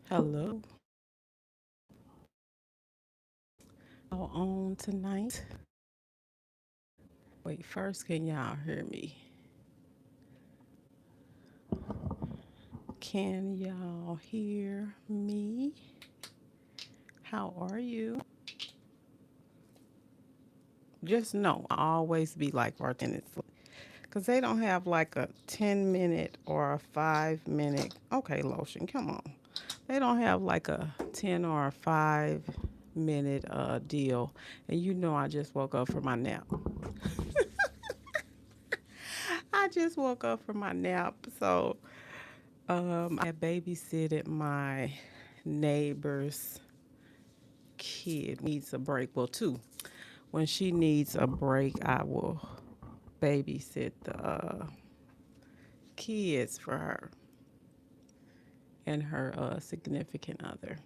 Hello. On tonight. Wait, first, can y'all hear me? Can y'all hear me? How are you? Just know I always be like 4 minutes because they don't have like a 10-minute or a 5 minute. Okay, lotion, come on. They don't have like a 10 or a 5 minute deal. And you know, I just woke up from my nap. I just woke up from my nap. So I babysitted my neighbor's kid needs a break. Well, two. When she needs a break, I will babysit the kids for her and her significant other.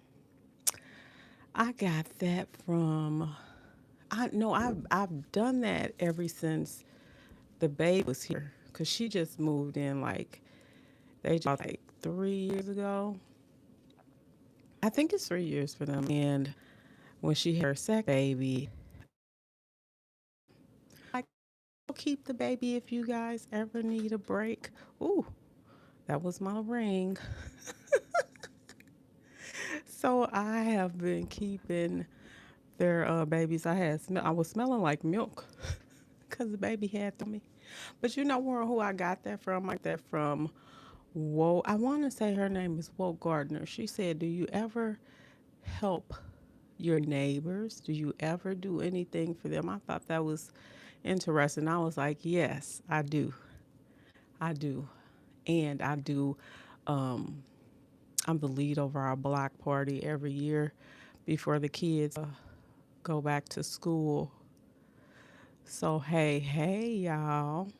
I got that from. I know I've done that ever since the baby was here, cause she just moved in like they just like 3 years ago. I think it's 3 years for them. And when she had her second baby, I will keep the baby if you guys ever need a break. Ooh, that was my ring. So I have been keeping their babies. I was smelling like milk because the baby had to me. But you know who I got that from? I got that from Whoa. I want to say her name is Woke Gardner. She said, "Do you ever help your neighbors? Do you ever do anything for them?" I thought that was interesting. I was like, "Yes, I do. I do." And I do. Um, I'm the lead over our block party every year before the kids go back to school. So hey, y'all.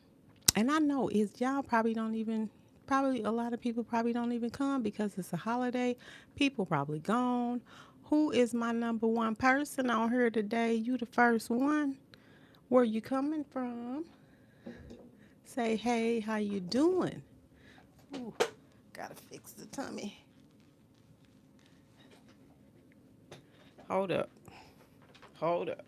And I know is y'all probably don't even probably a lot of people probably don't even come because it's a holiday. People probably gone. Who is my number one person on here today? You the first one. Where you coming from? Say hey, how you doing? Ooh, gotta fix the tummy. Hold up. Hold up.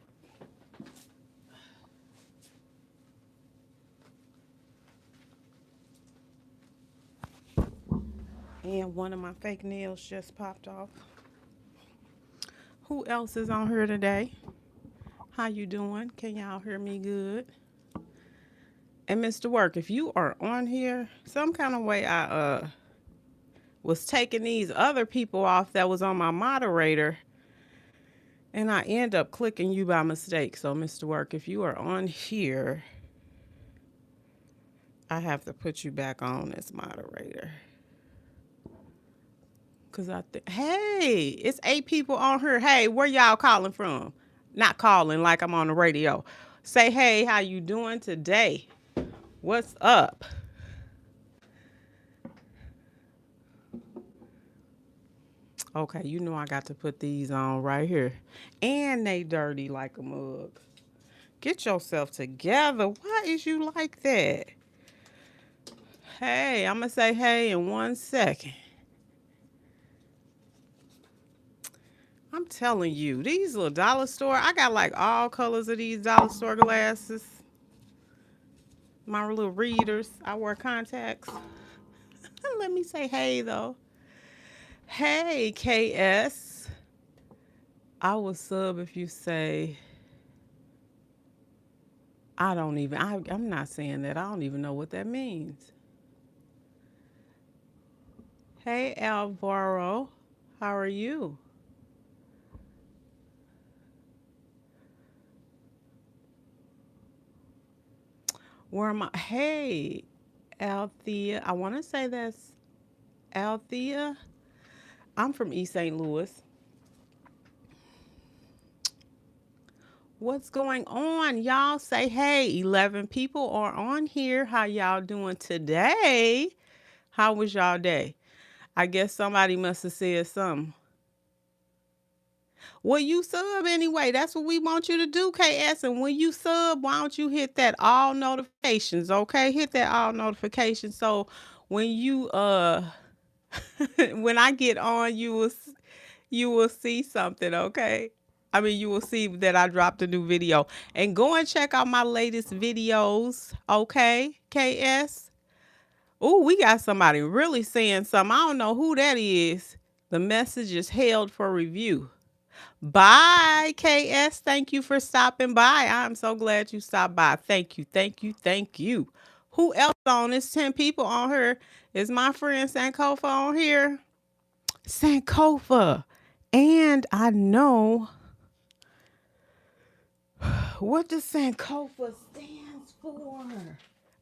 And one of my fake nails just popped off. Who else is on here today? How you doing? Can y'all hear me good? And Mr. Work, if you are on here, some kind of way I was taking these other people off that was on my moderator and I end up clicking you by mistake. So Mr. Work, if you are on here, I have to put you back on as moderator. Cause I think, hey, it's 8 people on here. Hey, where y'all calling from? Not calling like I'm on the radio. Say, hey, how you doing today? What's up? Okay, you know I got to put these on right here. And they dirty like a mug. Get yourself together. Why is you like that? Hey, I'm going to say hey in 1 second. I'm telling you, these little dollar store, I got like all colors of these dollar store glasses. My little readers. I wear contacts. Let me say hey though. Hey, KS. I will sub if you say I'm not saying that. I don't even know what that means. Hey, Alvaro. How are you? Where am I? Hey, Althea. I want to say that's Althea. I'm from East St. Louis. What's going on? Y'all say hey. 11 people are on here. How y'all doing today? How was y'all day? I guess somebody must have said something. Well, you sub anyway. That's what we want you to do, KS. And when you sub, why don't you hit that all notifications, okay? Hit that all notifications. So when you When I get on, you will see something, okay? I mean, you will see that I dropped a new video. And go and check out my latest videos, okay? KS. Oh, we got somebody really saying something. I don't know who that is. The message is held for review. Bye, KS. Thank you for stopping by. I'm so glad you stopped by. Thank you, thank you, thank you. Who else on this? 10 people on here. Is my friend Sankofa on here? Sankofa. And I know what does Sankofa stands for.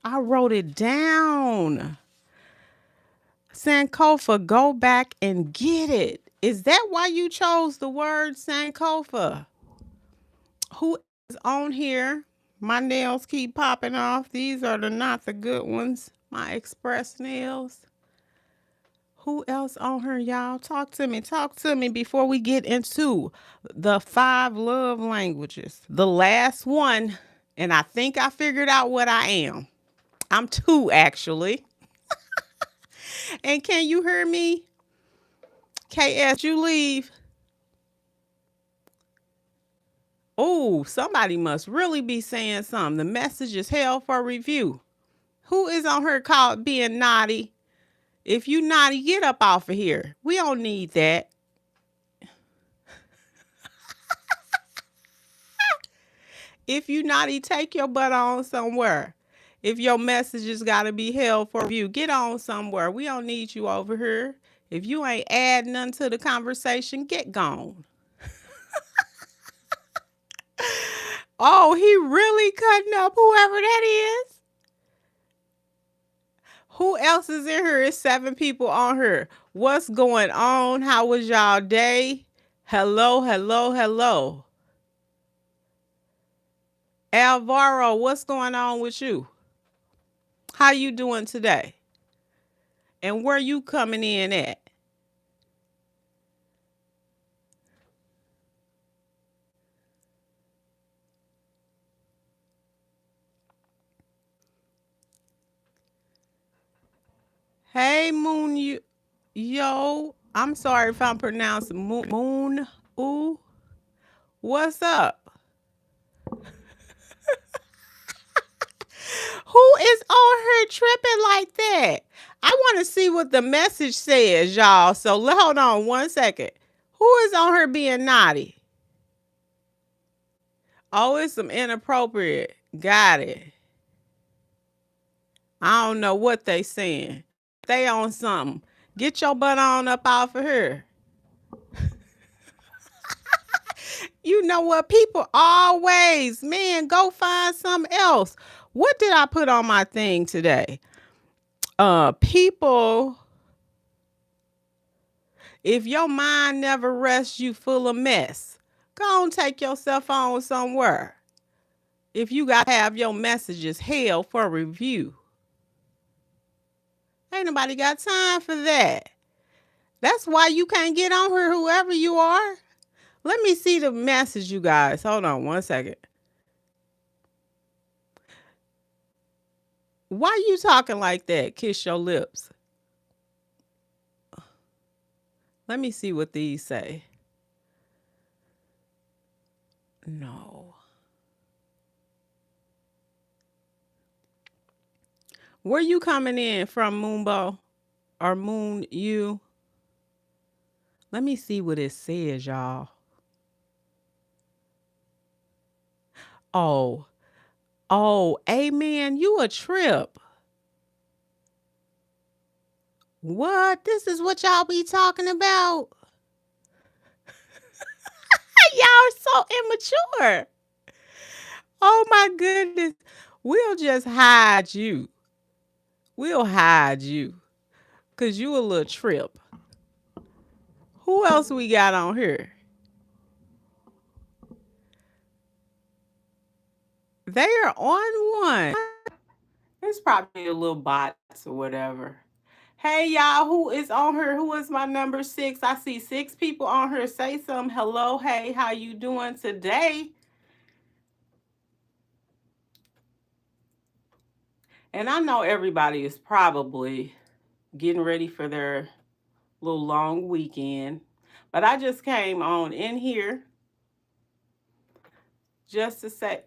I wrote it down. Sankofa, go back and get it. Is that why you chose the word Sankofa? Who is on here? My nails keep popping off. These are not the good ones. My express nails. Who else on her, y'all? Talk to me. Talk to me before we get into the 5 love languages. The last one, and I think I figured out what I am. I'm 2, actually. And can you hear me? KS, you leave. Oh, somebody must really be saying something. The message is held for review. Who is on her called being naughty? If you naughty, get up off of here. We don't need that. If you naughty, take your butt on somewhere. If your messages got to be held for review, get on somewhere. We don't need you over here. If you ain't adding nothing to the conversation, get gone. Oh, he really cutting up whoever that is. Who else is in here? It's 7 people on here. What's going on? How was y'all day? Hello, hello, hello. Alvaro, what's going on with you? How you doing today? And where you coming in at? Hey, Moon, yo. I'm sorry if I'm pronouncing Moon. Ooh, what's up? Who is on her tripping like that? I want to see what the message says, y'all. So hold on 1 second. Who is on her being naughty? Oh, it's some inappropriate. Got it. I don't know what they saying. They on something. Get your butt on up off of her. You know what? People always, man, go find something else. What did I put on my thing today? People, if your mind never rests, you full of mess. Go and take yourself on somewhere. If you got to have your messages held for review. Ain't nobody got time for that. That's why you can't get on her, whoever you are. Let me see the message, you guys. Hold on 1 second. Why you talking like that? Kiss your lips. Let me see what these say. No. Where you coming in from, Moonbo? Or Moon you? Let me see what it says, y'all. Oh. Oh, amen. You a trip. What? This is what y'all be talking about? Y'all are so immature. Oh my goodness. We'll just hide you. We'll hide you. Cause you a little trip. Who else we got on here? They are on one. It's probably a little bots or whatever. Hey y'all, who is on her? Who is my number 6? I see 6 people on her. Say some hello. Hey, how you doing today? And I know everybody is probably getting ready for their Little long weekend. But I just came on in here just to say,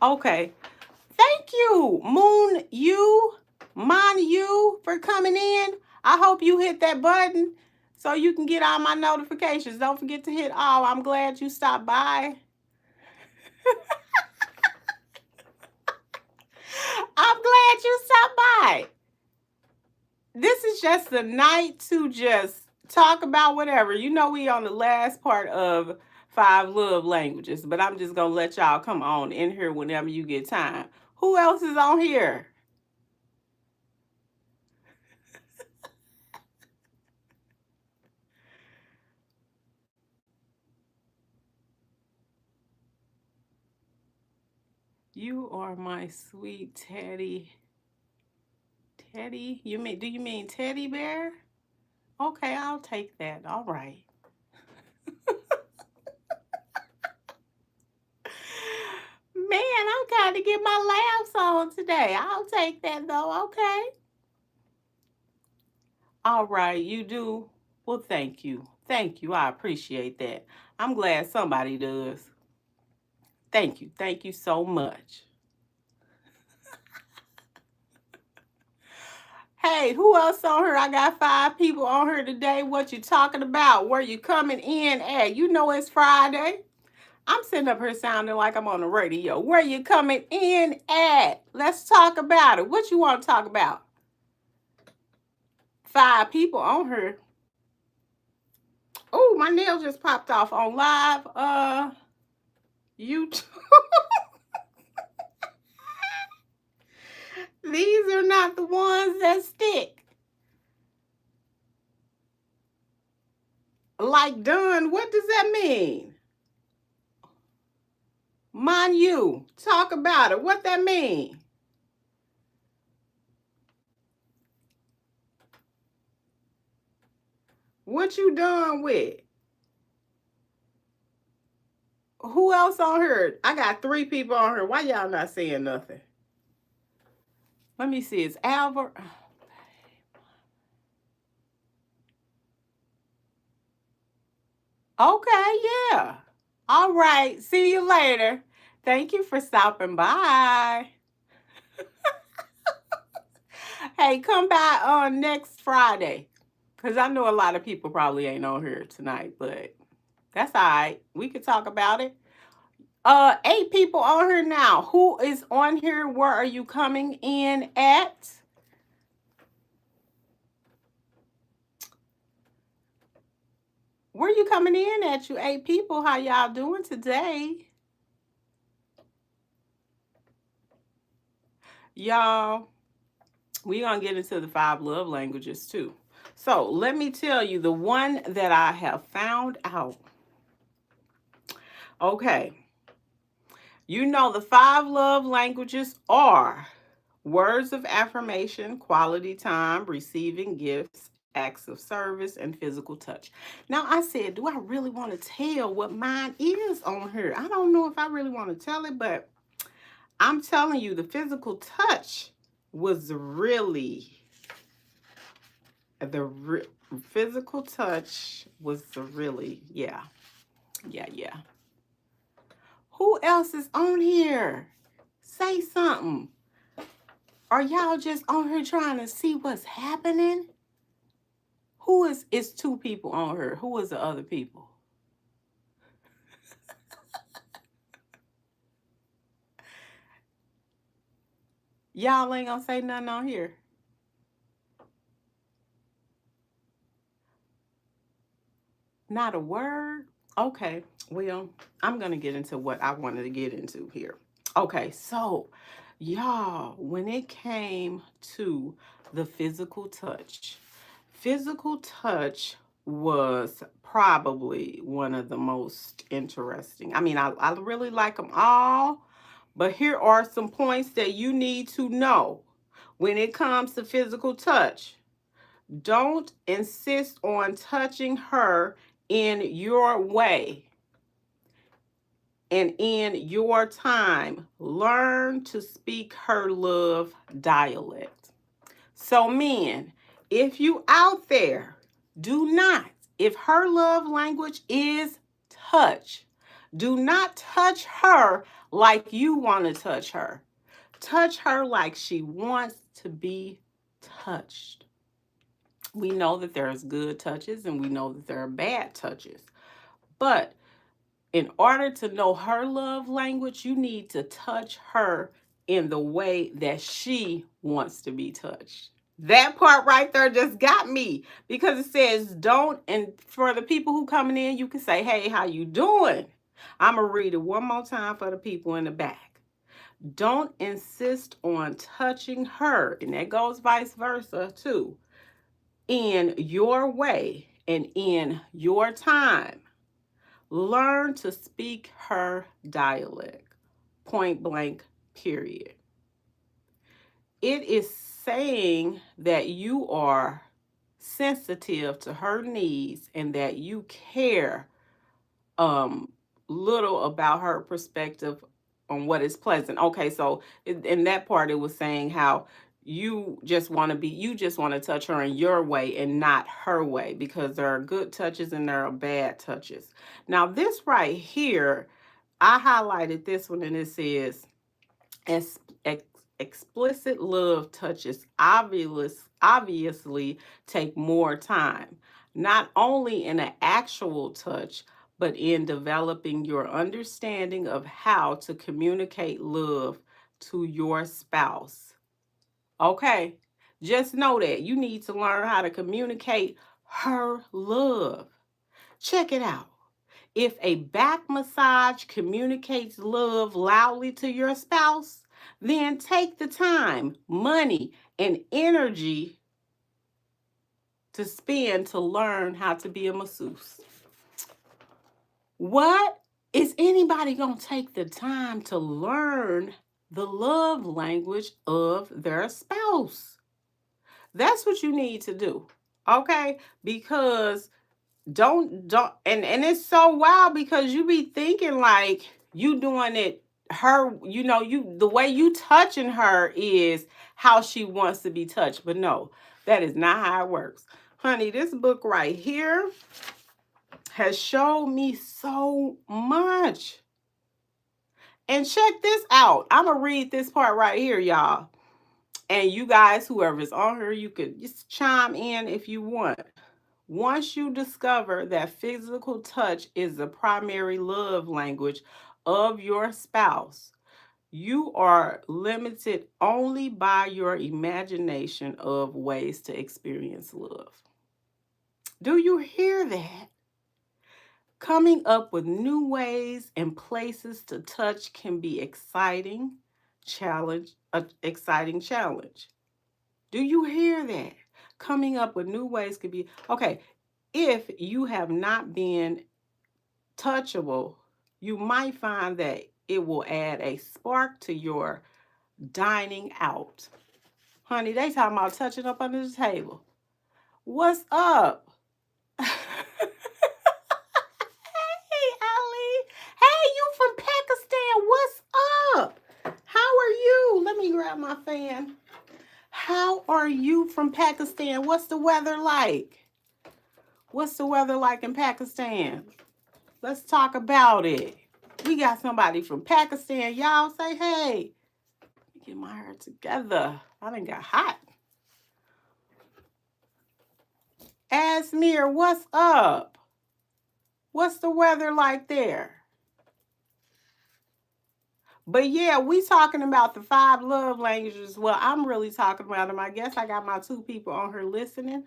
okay, thank you, Moon You, Mon You, for coming in. I hope you hit that button so you can get all my notifications. Don't forget to hit all. I'm glad you stopped by. I'm glad you stopped by. This is just the night to just talk about whatever. You know, we on the last part of 5 love languages, but I'm just gonna let y'all come on in here whenever you get time. Who else is on here? You are my sweet Teddy. Teddy? Do you mean teddy bear? Okay, I'll take that. All right. Man, I'm trying to get my laughs on today. I'll take that though. Okay. All right, you do. Well, thank you. Thank you. I appreciate that. I'm glad somebody does. Thank you. Thank you so much. Hey, who else on here? I got 5 people on here today. What you talking about? Where you coming in at? You know it's Friday. I'm sitting up here sounding like I'm on the radio. Where you coming in at? Let's talk about it. What you want to talk about? 5 people on here. Oh, my nail just popped off on live. YouTube. These are not the ones that stick. Like done, what does that mean? Mind you, talk about it. What that mean? What you done with? Who else on here? I got 3 people on here. Why y'all not saying nothing? Let me see. It's Albert. Okay, yeah. All right. See you later. Thank you for stopping by. Hey, come by on next Friday. Because I know a lot of people probably ain't on here tonight, but that's all right. We could talk about it. 8 people on here now. Who is on here? Where are you coming in at? Where you coming in at, you 8 people? How y'all doing today? Y'all, we gonna get into the 5 love languages too. So let me tell you the one that I have found out. Okay. You know the 5 love languages are words of affirmation, quality time, receiving gifts, acts of service, and physical touch. Now I said, do I really want to tell what mine is on here? I don't know if I really want to tell it, but I'm telling you, the physical touch was really physical touch was the really, yeah. Who else is on here? Say something. Are y'all just on here trying to see what's happening? Who is, it's 2 people on here. Who is the other people? Y'all ain't gonna say nothing on here. Not a word? Okay, well, I'm gonna get into what I wanted to get into here. Okay, so y'all, when it came to the physical touch was probably one of the most interesting. I mean, I really like them all, but here are some points that you need to know when it comes to physical touch. Don't insist on touching her in your way and in your time. Learn to speak her love dialect. So men, if you out there Do not, if her love language is touch, do not touch her like you want to touch her. Touch her like she wants to be touched. We know that there's good touches and we know that there are bad touches. But in order to know her love language, you need to touch her in the way that she wants to be touched. That part right there just got me because it says don't, and for the people who coming in, you can say, hey, how you doing? I'm going to read it one more time for the people in the back. Don't insist on touching her, and that goes vice versa too, in your way and in your time. Learn to speak her dialect. Point blank, period. It is saying that you are sensitive to her needs and that you care little about her perspective on what is pleasant. Okay, so in that part it was saying how you just want to touch her in your way and not her way, because there are good touches and there are bad touches. Now this right here, I highlighted this one and it says ex- ex- explicit love touches obviously take more time, not only in an actual touch, but in developing your understanding of how to communicate love to your spouse. Okay, just know that you need to learn how to communicate her love. Check it out. If a back massage communicates love loudly to your spouse, then take the time, money, and energy to spend to learn how to be a masseuse. What? Is anybody going to take the time to learn the love language of their spouse? That's what you need to do. Okay? Because don't and it's so wild because you be thinking like you doing it her, you the way you touching her is how she wants to be touched, but no, that is not how it works, honey. This book right here has showed me so much. And check this out, I'm gonna read this part right here, y'all, and you guys, whoever's on here, you could just chime in if you want. Once you discover that physical touch is the primary love language of your spouse, you are limited only by your imagination of ways to experience love. Do you hear that? Coming up with new ways and places to touch can be exciting challenge. Do you hear that? Coming up with new ways could be, okay, if you have not been touchable, you might find that it will add a spark to your dining out. Honey, they talking about touching up under the table. What's up? Hey, Ali. Hey, you from Pakistan. What's up? How are you? Let me grab my fan. How are you from Pakistan? What's the weather like? What's the weather like in Pakistan? Let's talk about it. We got somebody from Pakistan. Y'all say hey. Let me get my hair together. I done got hot. Asmir, what's up? What's the weather like there? But yeah, we talking about the 5 love languages. Well, I'm really talking about them. I guess I got my 2 people on here listening.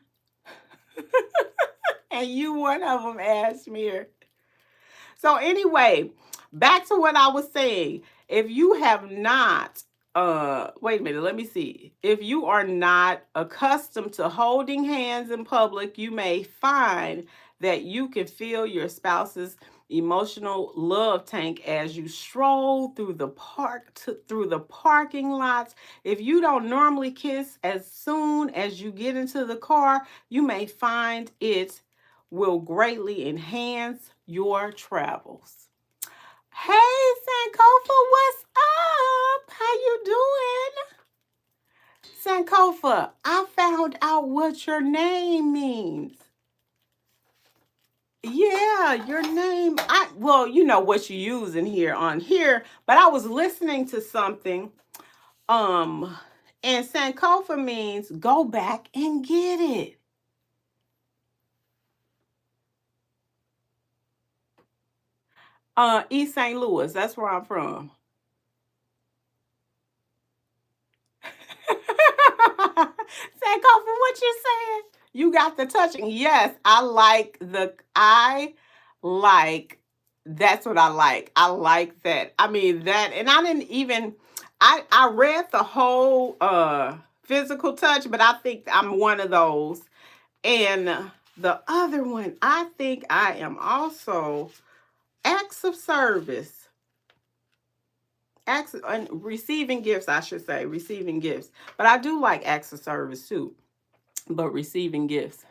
And you one of them, Asmir. So anyway, back to what I was saying. If you have not, wait a minute, let me see. If you are not accustomed to holding hands in public, you may find that you can feel your spouse's emotional love tank as you stroll through the through the parking lots. If you don't normally kiss as soon as you get into the car, you may find it will greatly enhance your travels. Hey, Sankofa, what's up? How you doing? Sankofa, I found out what your name means. Yeah, your name. I well, you know what you use in here on here, but I was listening to something. Um, and Sankofa means go back and get it. East St. Louis. That's where I'm from. Sankofa, what you saying? You got the touching. Yes, I like that's what I like. I like that. I mean that and I didn't even I read the whole physical touch, but I think I'm one of those. And the other one, I think I am also acts of service. Acts and receiving gifts, I should say, receiving gifts. But I do like acts of service too. But receiving gifts.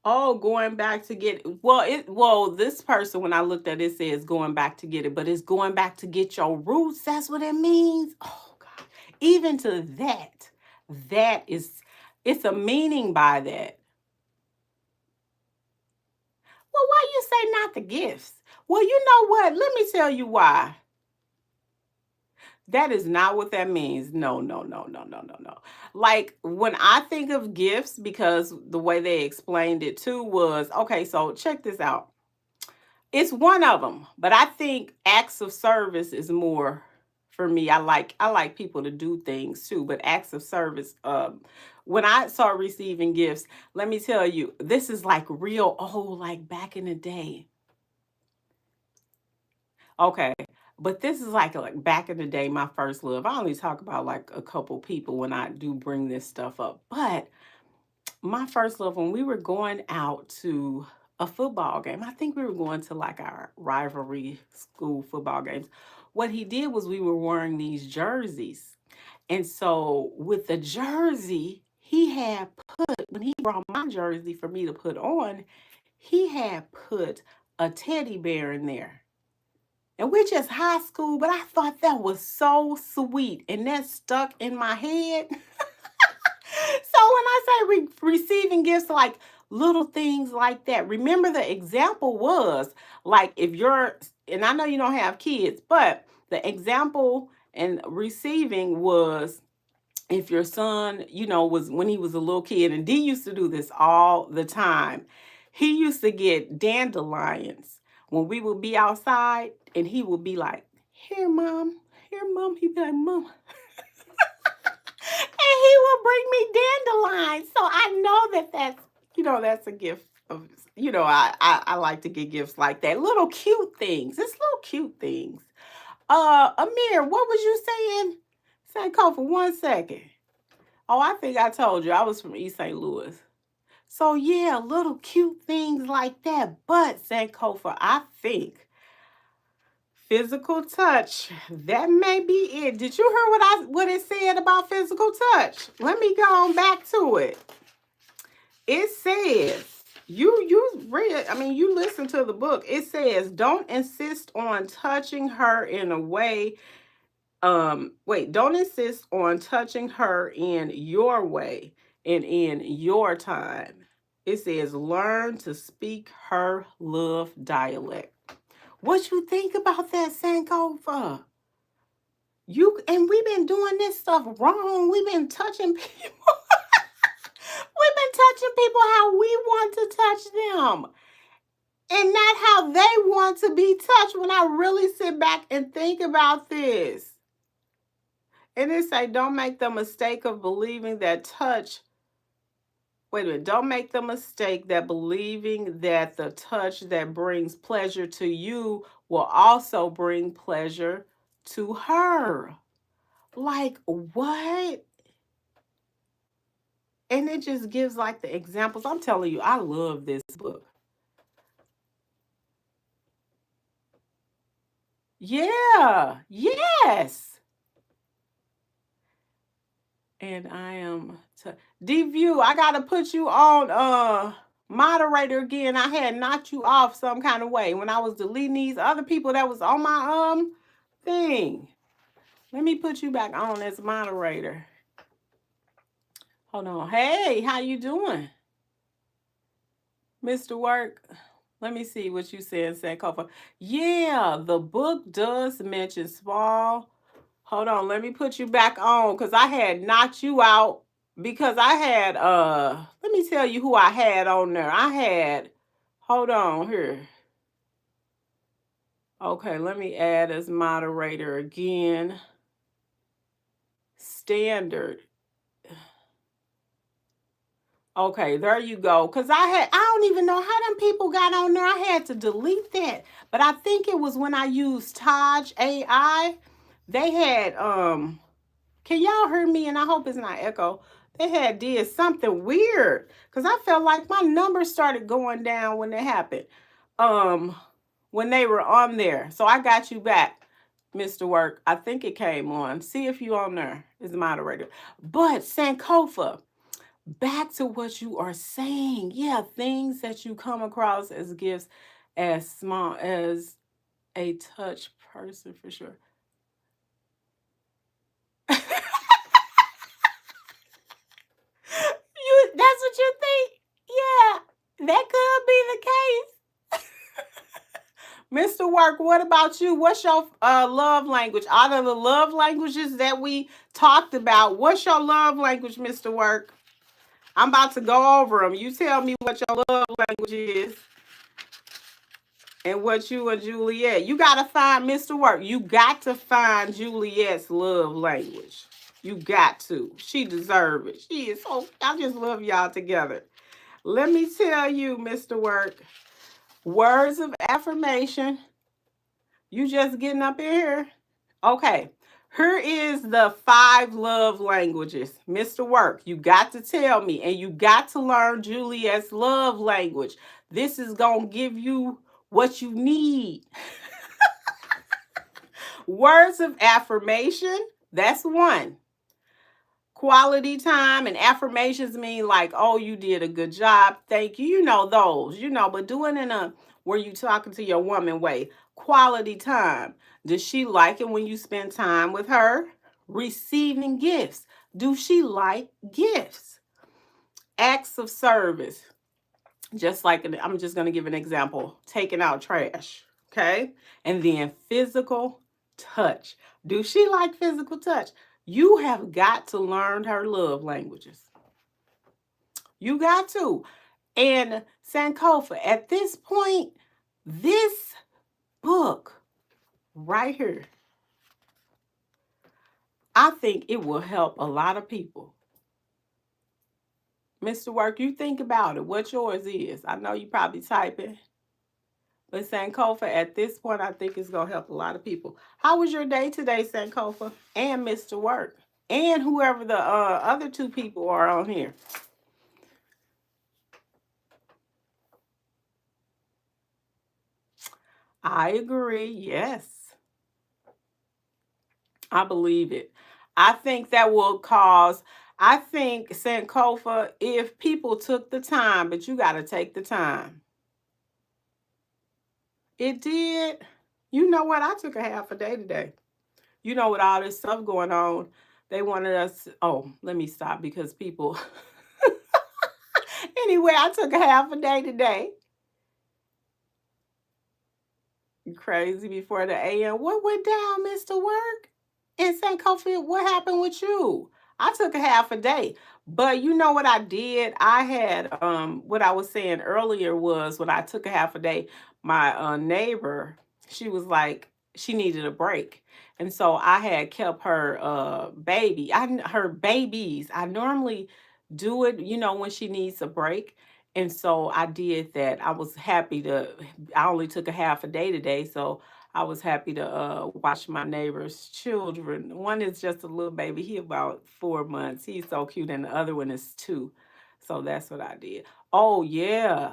Oh, going back to get this person when I looked at it says going back to get it, but it's going back to get your roots. That's what it means. Oh God. Even to that, that is it's a meaning by that. Well, why you say not the gifts? Well, you know what? Let me tell you why. That is not what that means. No, no, no, no, no, no, no. Like when I think of gifts, because the way they explained it too was okay, so check this out. It's one of them, but I think acts of service is more for me. I like people to do things too, but acts of service. When I saw receiving gifts, let me tell you, this is like real old, like back in the day. Okay. But this is like back in the day, my first love. I only talk about like a couple people when I do bring this stuff up. But my first love, when we were going out to a football game, I think we were going to like our rivalry school football games. What he did was we were wearing these jerseys. And so with the jersey, he had put, when he brought my jersey for me to put on, he had put a teddy bear in there. And we're just high school, but I thought that was so sweet. And that stuck in my head. So when I say receiving gifts, like little things like that, remember the example was like if you're, and I know you don't have kids, but the example and receiving was if your son, was when he was a little kid, and D used to do this all the time. He used to get dandelions when we would be outside, and he would be like, "Here, mom, here, mom." He'd be like, "Mom," and he would bring me dandelions. So I know that's a gift of, I like to get gifts like that, little cute things. It's little cute things. Amir, what was you saying? Say, call for 1 second. Oh, I think I told you I was from East St. Louis. So yeah, little cute things like that. But Sankofa, I think physical touch, that may be it. Did you hear what it said about physical touch? Let me go on back to it. It says you read, I mean you listen to the book. It says don't insist on touching her in a way wait, don't insist on touching her in your way and in your time. It says learn to speak her love dialect. What you think about that, Sankofa? You and we've been doing this stuff wrong. We've been touching people. We've been touching people how we want to touch them and not how they want to be touched. When I really sit back and think about this. And it say, don't make the mistake of believing that touch. Wait a minute. Don't make the mistake that believing that the touch that brings pleasure to you will also bring pleasure to her. Like, what? And it just gives like the examples. I'm telling you, I love this book. Yeah. Yes. And I am D-View, I gotta put you on moderator again. I had knocked you off some kind of way when I was deleting these other people that was on my thing. Let me put you back on as moderator. Hold on. Hey, how you doing, Mr. Work? Let me see what you said, Sankofa. Yeah, the book does mention small. Hold on, let me put you back on because I had knocked you out because I had let me tell you who I had on there. I had hold on here. Okay, let me add as moderator again. Standard. Okay, there you go. Cause I don't even know how them people got on there. I had to delete that. But I think it was when I used Taj AI. They had can y'all hear me? And I hope it's not echo. They had did something weird. Cause I felt like my numbers started going down when it happened. Um when they were on there. So I got you back, Mr. Work. I think it came on. See if you on there as the moderator. But Sankofa, back to what you are saying. Yeah, things that you come across as gifts as small as a touch person for sure. you that's what you think? Yeah, that could be the case. Mr. Work, what about you? What's your love language? Out of the love languages that we talked about, what's your love language, Mr. Work? I'm about to go over them. You tell me what your love language is and what you and Juliet. You got to find Mr. Work. You got to find Juliet's love language. You got to. She deserves it. She is so, I just love y'all together. Let me tell you, Mr. Work, words of affirmation. You just getting up in here? Okay. Here is the 5 love languages. Mr. Work, you got to tell me, and you got to learn Juliet's love language. This is going to give you what you need. Words of affirmation, that's 1. Quality time and affirmations mean like, oh, you did a good job. Thank you. You know those, but doing in a where you talking to your woman way. Quality time. Does she like it when you spend time with her? Receiving gifts. Do she like gifts? Acts of service. Just like I'm just going to give an example. Taking out trash. Okay. And then physical touch. Do she like physical touch? You have got to learn her love languages. You got to. And Sankofa, at this point, this book right here, I think it will help a lot of people. Mr. Work, you think about it, what yours is. I know you probably typing. But Sankofa, at this point, I think it's going to help a lot of people. How was your day today, Sankofa? And Mr. Work? And whoever the other 2 people are on here. I agree. Yes. I believe it. I think that will cause, I think, Sankofa, if people took the time, but you got to take the time. It did. You know what? I took a half a day today. With all this stuff going on, they wanted us. Oh, let me stop because people. Anyway, I took a half a day today. Crazy before the AM. What went down, Mr. Work? And St. Kofi, what happened with you? I took a half a day. But you know what I did? I had what I was saying earlier was when I took a half a day, my neighbor, she was like, she needed a break. And so I had kept her her babies. I normally do it, when she needs a break. And so I did that. I only took a half a day today. So I was happy to watch my neighbor's children. One is just a little baby. He about 4 months. He's so cute. And the other one is 2. So that's what I did. Oh, yeah.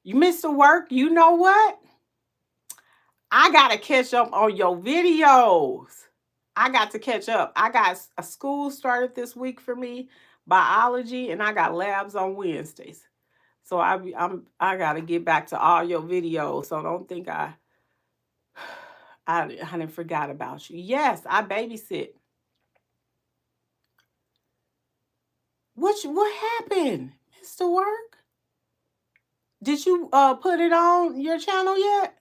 You missed the work. You know what? I got to catch up on your videos. I got to catch up. I got a school started this week for me, biology, and I got labs on Wednesdays. So I got to get back to all your videos. So don't think I didn't forgot about you. Yes, I babysit. What happened, Mr. Work? Did you put it on your channel yet?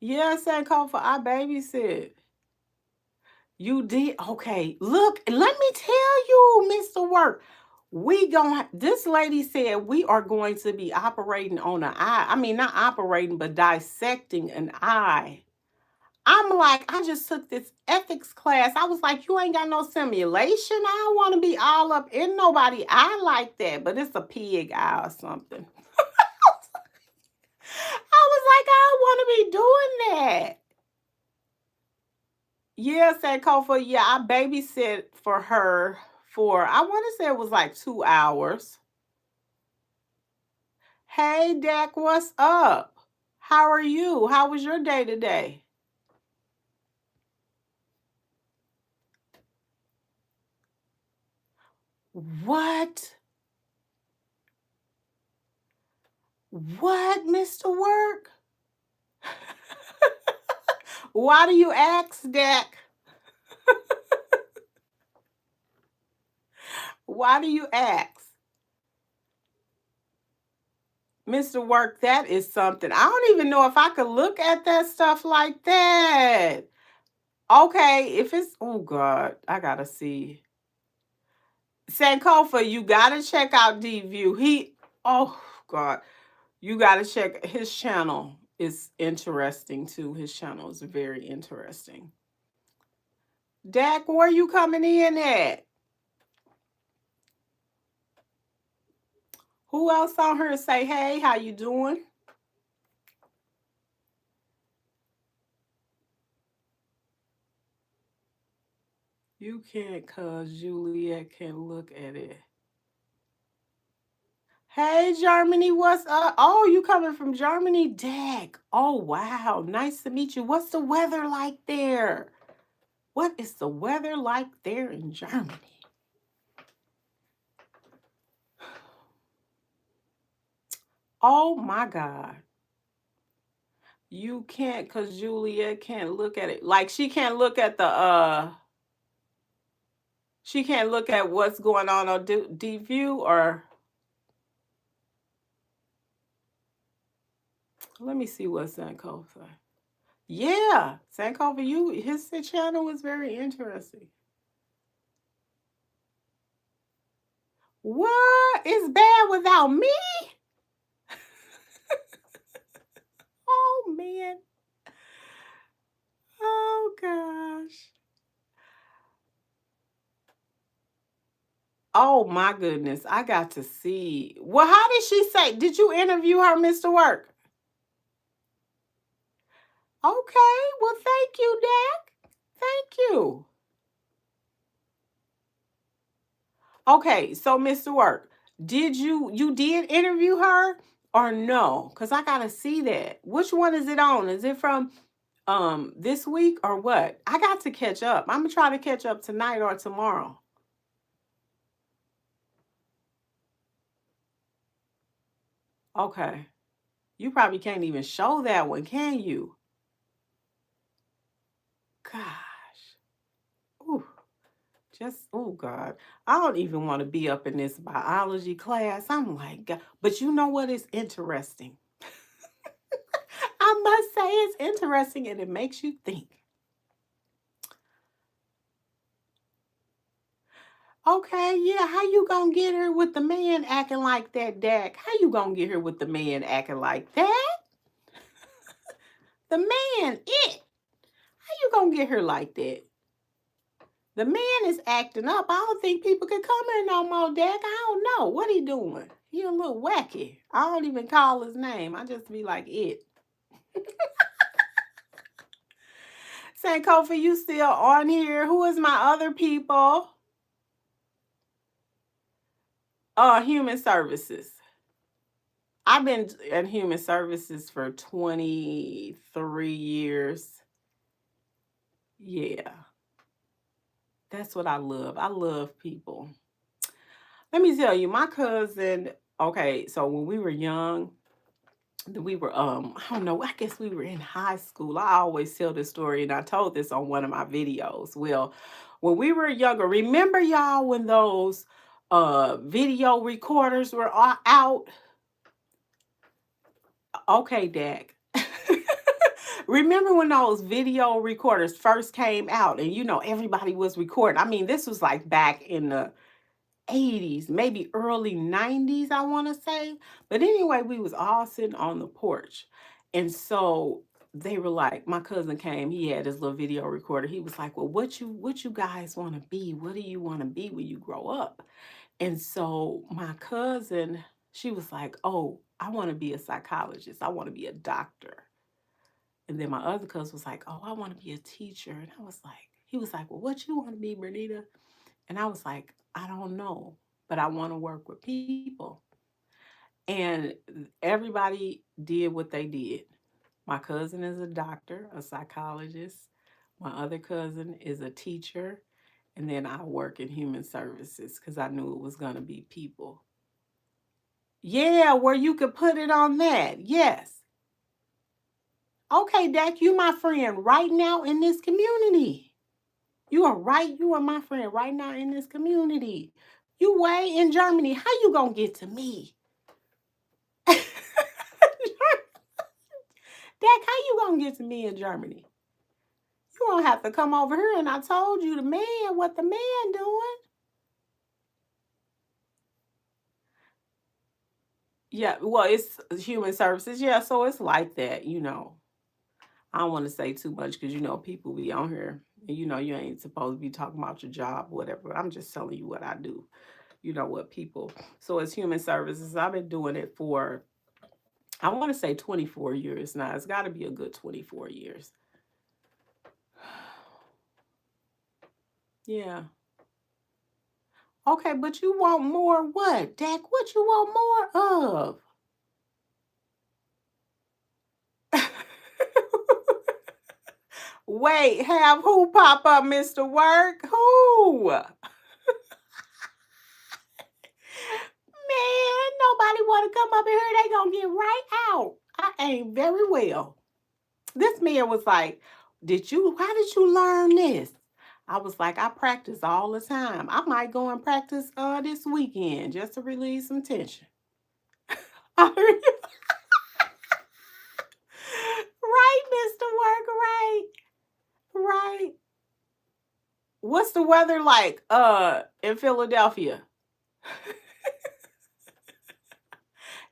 Yes, and call for I babysit. You did okay. Look, let me tell you, Mr. Work. This lady said we are going to be operating on an eye. I mean, not operating, but dissecting an eye. I'm like, I just took this ethics class. I was like, you ain't got no simulation. I don't want to be all up in nobody eye like that, but it's a pig eye or something. I was like, I don't want to be doing that. Yeah, Sankofa. Yeah, I babysit for her for, I want to say it was like 2 hours. Hey, Dak, what's up? How are you? How was your day today? What? What, Mr. Work? Why do you ask, Dak? Why do you ask? Mr. Work, that is something. I don't even know if I could look at that stuff like that. Okay, if it's, oh God, I gotta see. Sankofa, you gotta check out D View. Oh God, you gotta check his channel. Is interesting too. His channel is very interesting. Dak, where you coming in at? Who else on here say hey? How you doing? You can't, cause Juliet can look at it. Hey, Germany, what's up? Oh, you coming from Germany? Dag. Oh, wow. Nice to meet you. What's the weather like there? What is the weather like there in Germany? Oh, my God. You can't, because Juliet can't look at it. Like, she can't look at she can't look at what's going on D View, or let me see what Sankofa. Yeah, Sankofa, his channel is very interesting. What? It's bad without me? Oh, man. Oh, gosh. Oh, my goodness. I got to see. Well, how did she say? Did you interview her, Mr. Work? Okay. Well, thank you, Dak. Thank you. Okay. So, Mr. Work, you did interview her or no? Because I got to see that. Which one is it on? Is it from this week or what? I got to catch up. I'm gonna try to catch up tonight or tomorrow. Okay. You probably can't even show that one, can you? Gosh. Ooh. Oh God. I don't even want to be up in this biology class. I'm like, God. But you know what is interesting? I must say it's interesting and it makes you think. Okay, yeah, how you gonna get her with the man acting like that, Dak? How you gonna get her with the man acting like that? The man, how you gonna get her like that? The man is acting up. I don't think people can come here no more, Dak. I don't know. What he doing? He a little wacky. I don't even call his name. I just be like it. Saying, Kofi, you still on here? Who is my other people? Human services. I've been in human services for 23 years. Yeah. That's what I love. I love people. Let me tell you, my cousin, okay, so when we were young, we were I don't know, I guess we were in high school. I always tell this story, and I told this on one of my videos. Well, when we were younger, remember y'all when those video recorders were out? Okay, Dak. Remember when those video recorders first came out, and everybody was recording? I mean, this was like back in the 80s, maybe early 90s, I want to say. But anyway, we was all sitting on the porch. And so they were like, my cousin came, he had his little video recorder. He was like, "Well, what you guys want to be? What do you want to be when you grow up?" And so my cousin, she was like, "Oh, I want to be a psychologist. I want to be a doctor." And then my other cousin was like, "Oh, I want to be a teacher." And I was like, he was like, "Well, what you want to be, Bernita?" And I was like, "I don't know, but I want to work with people." And everybody did what they did. My cousin is a doctor, a psychologist. My other cousin is a teacher. And then I work in human services because I knew it was going to be people. Yeah, where you could put it on that. Yes. Okay, Dak, you my friend right now in this community. You are right. You are my friend right now in this community. You way in Germany. How you gonna get to me? Dak, how you gonna get to me in Germany? You don't have to come over here. And I told you the man, what the man doing. Yeah, well, it's human services. Yeah, so it's like that. I don't want to say too much because people be on here and you ain't supposed to be talking about your job or whatever. I'm just telling you what I do. What people. So it's human services. I've been doing it for, I want to say, 24 years now. It's got to be a good 24 years. Yeah. Okay, but you want more what? Dak, what you want more of? Wait, have who pop up, Mr. Work? Who? Man, nobody want to come up in here. They gonna get right out. I ain't very well. This man was like, how did you learn this? I was like, I practice all the time. I might go and practice this weekend just to release some tension. Right, Mr. Work, right. Right. What's the weather like in Philadelphia?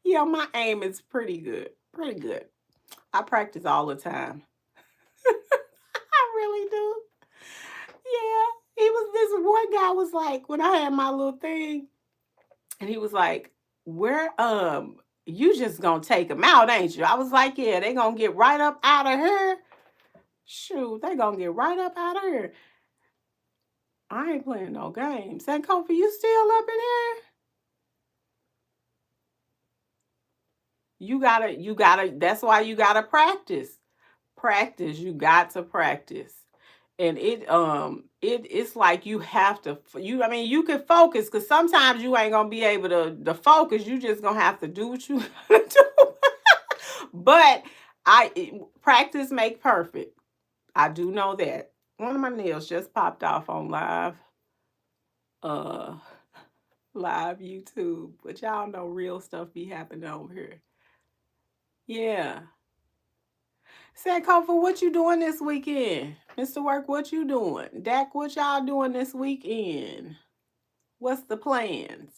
Yeah, my aim is pretty good. Pretty good. I practice all the time. I really do. Yeah. He was this one guy was like, when I had my little thing, and he was like, "Where you just gonna take them out, ain't you?" I was like, "Yeah, they gonna get right up out of here. Shoot, they gonna get right up out of here." I ain't playing no games. And Kofi, you still up in here? You gotta, that's why you gotta practice. Practice. You got to practice. And it's like you have to I mean, you can focus because sometimes you ain't gonna be able to focus. You just gonna have to do what you gotta do. But practice make perfect. I do know that. One of my nails just popped off on uh live YouTube, but y'all know real stuff be happening over here. Yeah. Say, Kofa, what you doing this weekend? Mr. Work, what you doing? Dak, what y'all doing this weekend? What's the plans?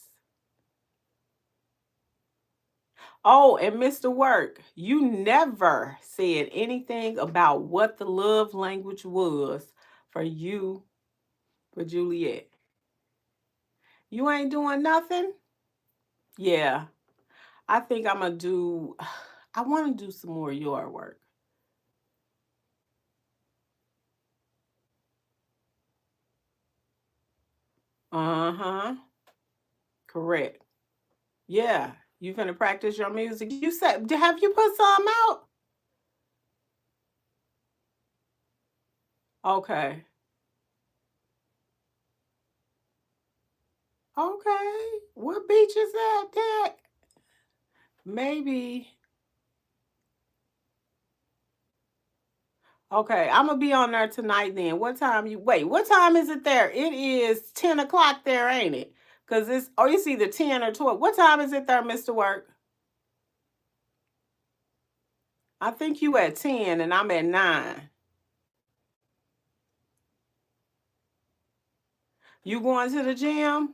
Oh, and Mr. Work, you never said anything about what the love language was for you, for Juliet. You ain't doing nothing? Yeah. I think I'm going to do, I want to do some more yard work. Uh huh. Correct. Yeah. You finna practice your music. You said, have you put some out? Okay. Okay. What beach is that, Dak? Maybe. Okay, I'm gonna be on there tonight then. What time you wait, what time is it there? It is 10 o'clock there, ain't it? Cause it's either 10 or 12. What time is it there, Mr. Work? I think you at 10 and I'm at 9. You going to the gym?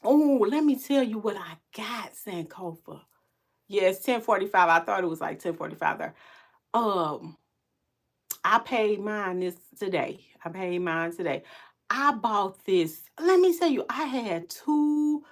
Oh, let me tell you what I got, Sankofa. Yeah, it's 10:45. I thought it was like 10:45 there. Um, I paid mine this today. I paid mine today. I bought this. Let me tell you, I had two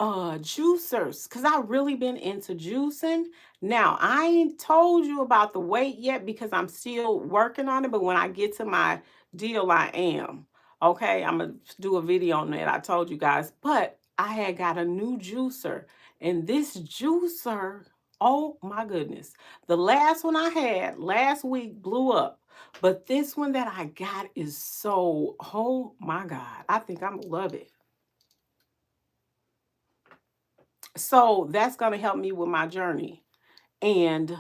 juicers because I really been into juicing. Now I ain't told you about the weight yet because I'm still working on it, but when I get to my deal I am. Okay, I'm gonna do a video on that. I told you guys, but I had got a new juicer, and this juicer, oh my goodness, the last one I had last week blew up, but this one that I got is so, oh my god, I think I'm gonna love it. So that's gonna help me with my journey. And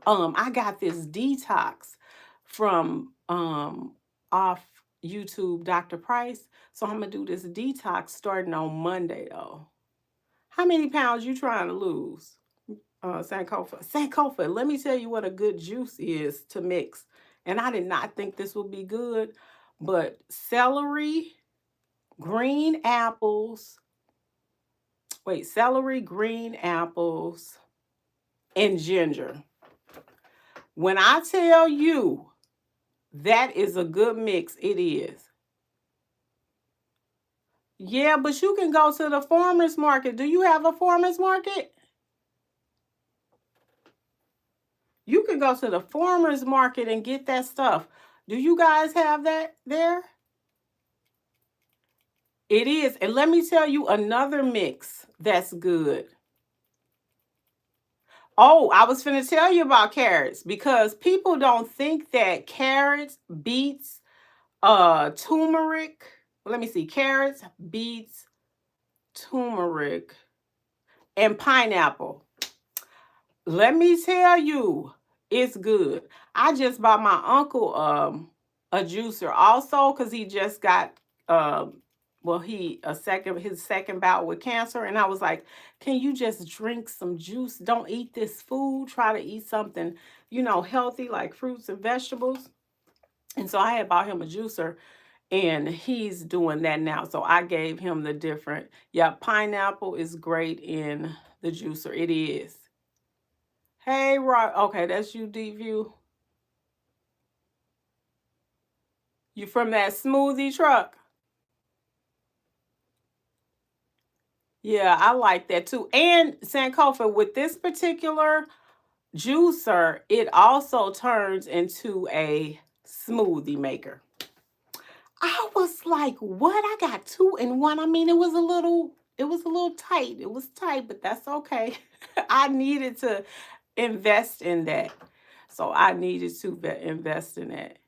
I got this detox from off YouTube, Dr. Price. So I'm gonna do this detox starting on Monday though. How many pounds you trying to lose? Sankofa. Sankofa, let me tell you what a good juice is to mix. And I did not think this would be good, but celery, green apples, celery, green apples, and ginger. When I tell you that is a good mix, it is. Yeah, but you can go to the farmer's market. Do you have a farmer's market? You can go to the farmer's market and get that stuff. Do you guys have that there? It is. And let me tell you another mix that's good. Oh, I was finna tell you about carrots because people don't think that carrots, beets, turmeric. Let me see. Carrots, beets, turmeric, and pineapple. Let me tell you, it's good. I just bought my uncle a juicer also because he just got he a second his second bout with cancer, and I was like, can you just drink some juice? Don't eat this food. Try to eat something, healthy like fruits and vegetables. And so I had bought him a juicer, and he's doing that now. So I gave him the different. Yeah, pineapple is great in the juicer. It is. Hey, Rock. Okay, that's you, Deep View. You from that smoothie truck? Yeah, I like that too. And Sankofa, with this particular juicer, it also turns into a smoothie maker. I was like, what? I got two in one. I mean, it was a little tight. It was tight, but that's okay. I needed to invest in that. So I needed to invest in that.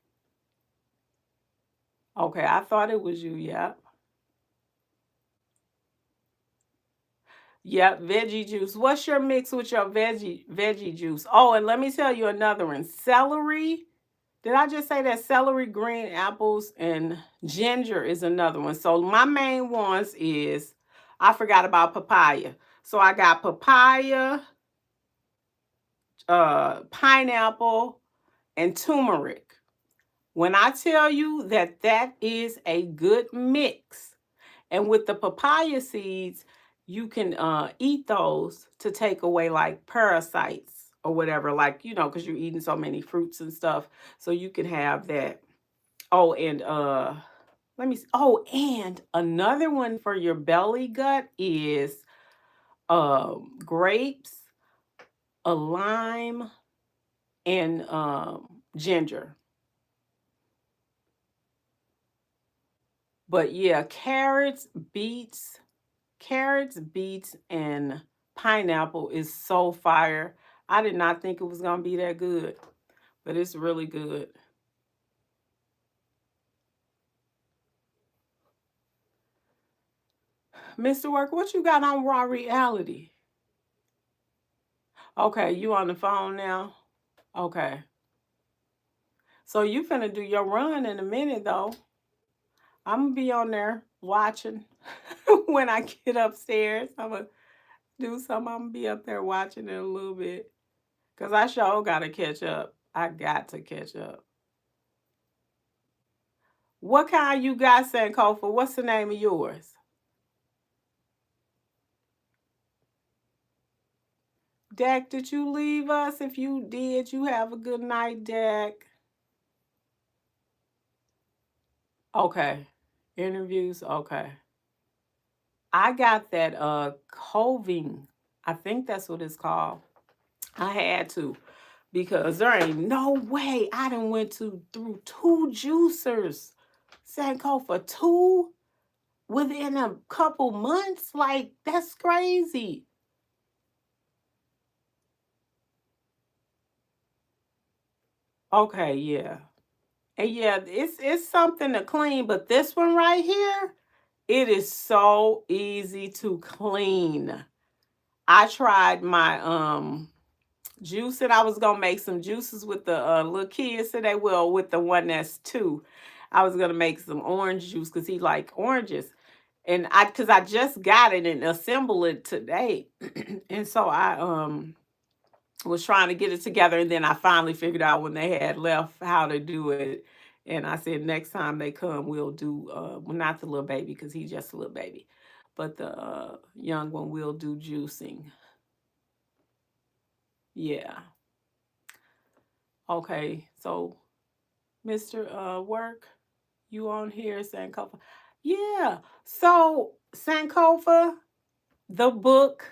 Okay, I thought it was you. Yep. Yep, veggie juice. What's your mix with your veggie juice? Oh, and let me tell you another one. Celery. Did I just say that celery, green apples, and ginger is another one? So my main ones is I forgot about papaya. So I got papaya, pineapple, and turmeric. When I tell you that that is a good mix, and with the papaya seeds, you can eat those to take away like parasites or whatever, like, because you're eating so many fruits and stuff. So you can have that. Oh, and let me see. Oh, and another one for your belly gut is grapes, a lime, and ginger. But yeah, carrots, beets, and pineapple is so fire. I did not think it was gonna be that good, but it's really good. Mr. Work, what you got on Raw Reality? Okay, you on the phone now? Okay. So you finna do your run in a minute though. I'm gonna be on there watching when I get upstairs. I'm gonna do something. I'm gonna be up there watching it a little bit. Cause I sure gotta catch up. I got to catch up. What kind you got, Sankofa? What's the name of yours? Dak, did you leave us? If you did, you have a good night, Dak. Okay. Interviews, okay. I got that coving. I think that's what it's called. I had to because there ain't no way I done went through two juicers. Sankofa, two within a couple months? Like, that's crazy. Okay, yeah. And yeah, it's something to clean, but this one right here, it is so easy to clean. I tried my juice and I was gonna make some juices with the little kids today. Well, with the one that's two, I was gonna make some orange juice because he like oranges. And I just got it and assembled it today. And so I was trying to get it together, and then I finally figured out when they had left how to do it. And I said next time they come, we'll do well, not the little baby because he's just a little baby, but the young one will do juicing. Yeah. Okay. So Mr. Work, you on here, Sankofa? Yeah. So Sankofa, the book,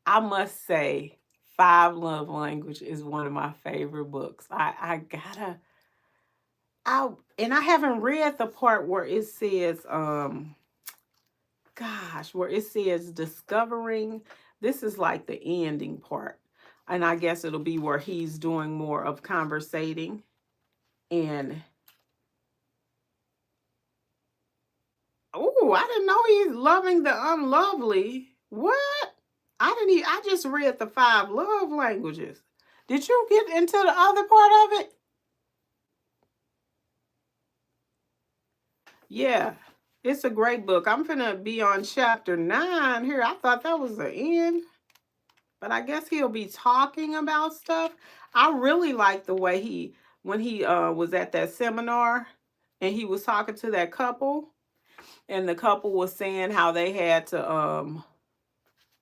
I must say, Five Love Language is one of my favorite books. I gotta I and I haven't read the part where it says gosh, where it says discovering. This is like the ending part. And I guess it'll be where he's doing more of conversating and oh, I didn't know he's loving the unlovely. What? I just read the five love languages. Did you get into the other part of it? Yeah. It's a great book. I'm gonna be on chapter 9 here. I thought that was the end, but I guess he'll be talking about stuff. I really like the way when he was at that seminar and he was talking to that couple and the couple was saying how they had to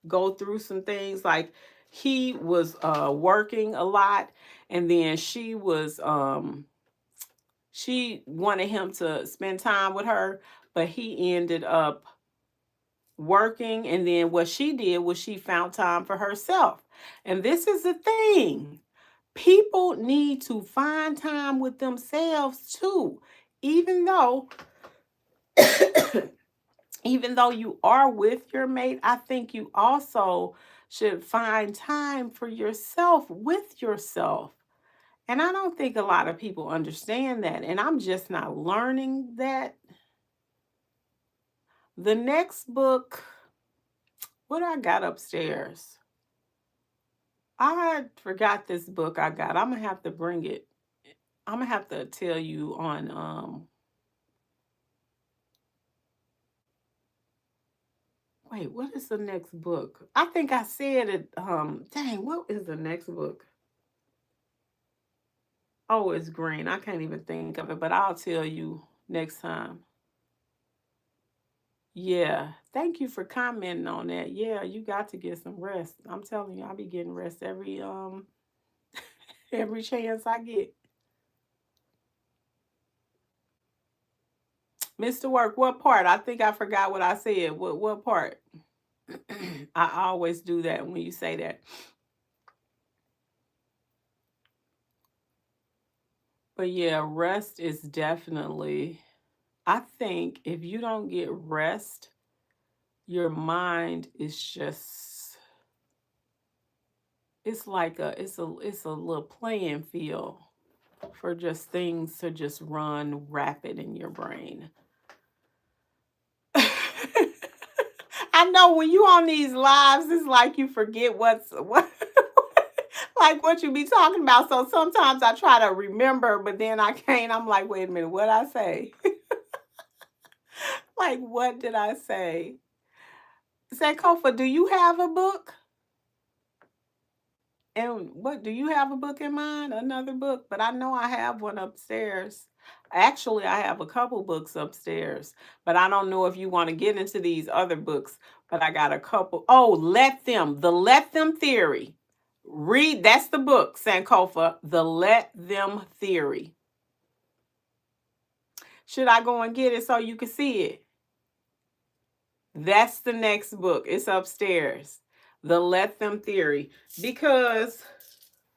go through some things. Like he was working a lot, and then she wanted him to spend time with her, but he ended up working. And then what she did was she found time for herself. And this is the thing, people need to find time with themselves too, even though even though you are with your mate. I think you also should find time for yourself with yourself. And I don't think a lot of people understand that. And I'm just not learning that. The next book, what I got upstairs? I forgot this book I got. I'm gonna have to bring it. I'm gonna have to tell you on wait, what is the next book? I think I said it. Dang, what is the next book? Oh, it's green. I can't even think of it, but I'll tell you next time. Yeah. Thank you for commenting on that. Yeah, you got to get some rest. I'm telling you, I'll be getting rest every chance I get. Mr. Work, what part? I think I forgot what I said. What part? I always do that when you say that. But yeah, rest is definitely, I think if you don't get rest, your mind is just, it's like it's a little playing field for just things to just run rapid in your brain. I know when you on these lives, it's like you forget what's what Like what you be talking about. So sometimes I try to remember, but then I can't. I'm like, wait a minute, what I say? Like, what did I say? Sankofa, do you have a book? And what do you have a book in mind? Another book? But I know I have one upstairs. Actually, I have a couple books upstairs, but I don't know if you want to get into these other books. But I got a couple. Oh, the Let Them Theory. Read, that's the book, Sankofa, The Let Them Theory. Should I go and get it so you can see it? That's the next book. It's upstairs. The Let Them Theory. Because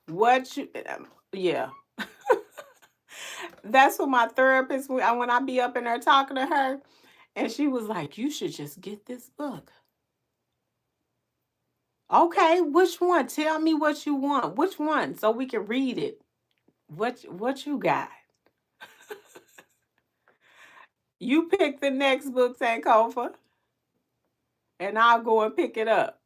what you, yeah. That's what my therapist, when I be up in there talking to her, and she was like, you should just get this book. Okay, which one? Tell me what you want. Which one? So we can read it. What you got? You pick the next book, Sankofa, and I'll go and pick it up.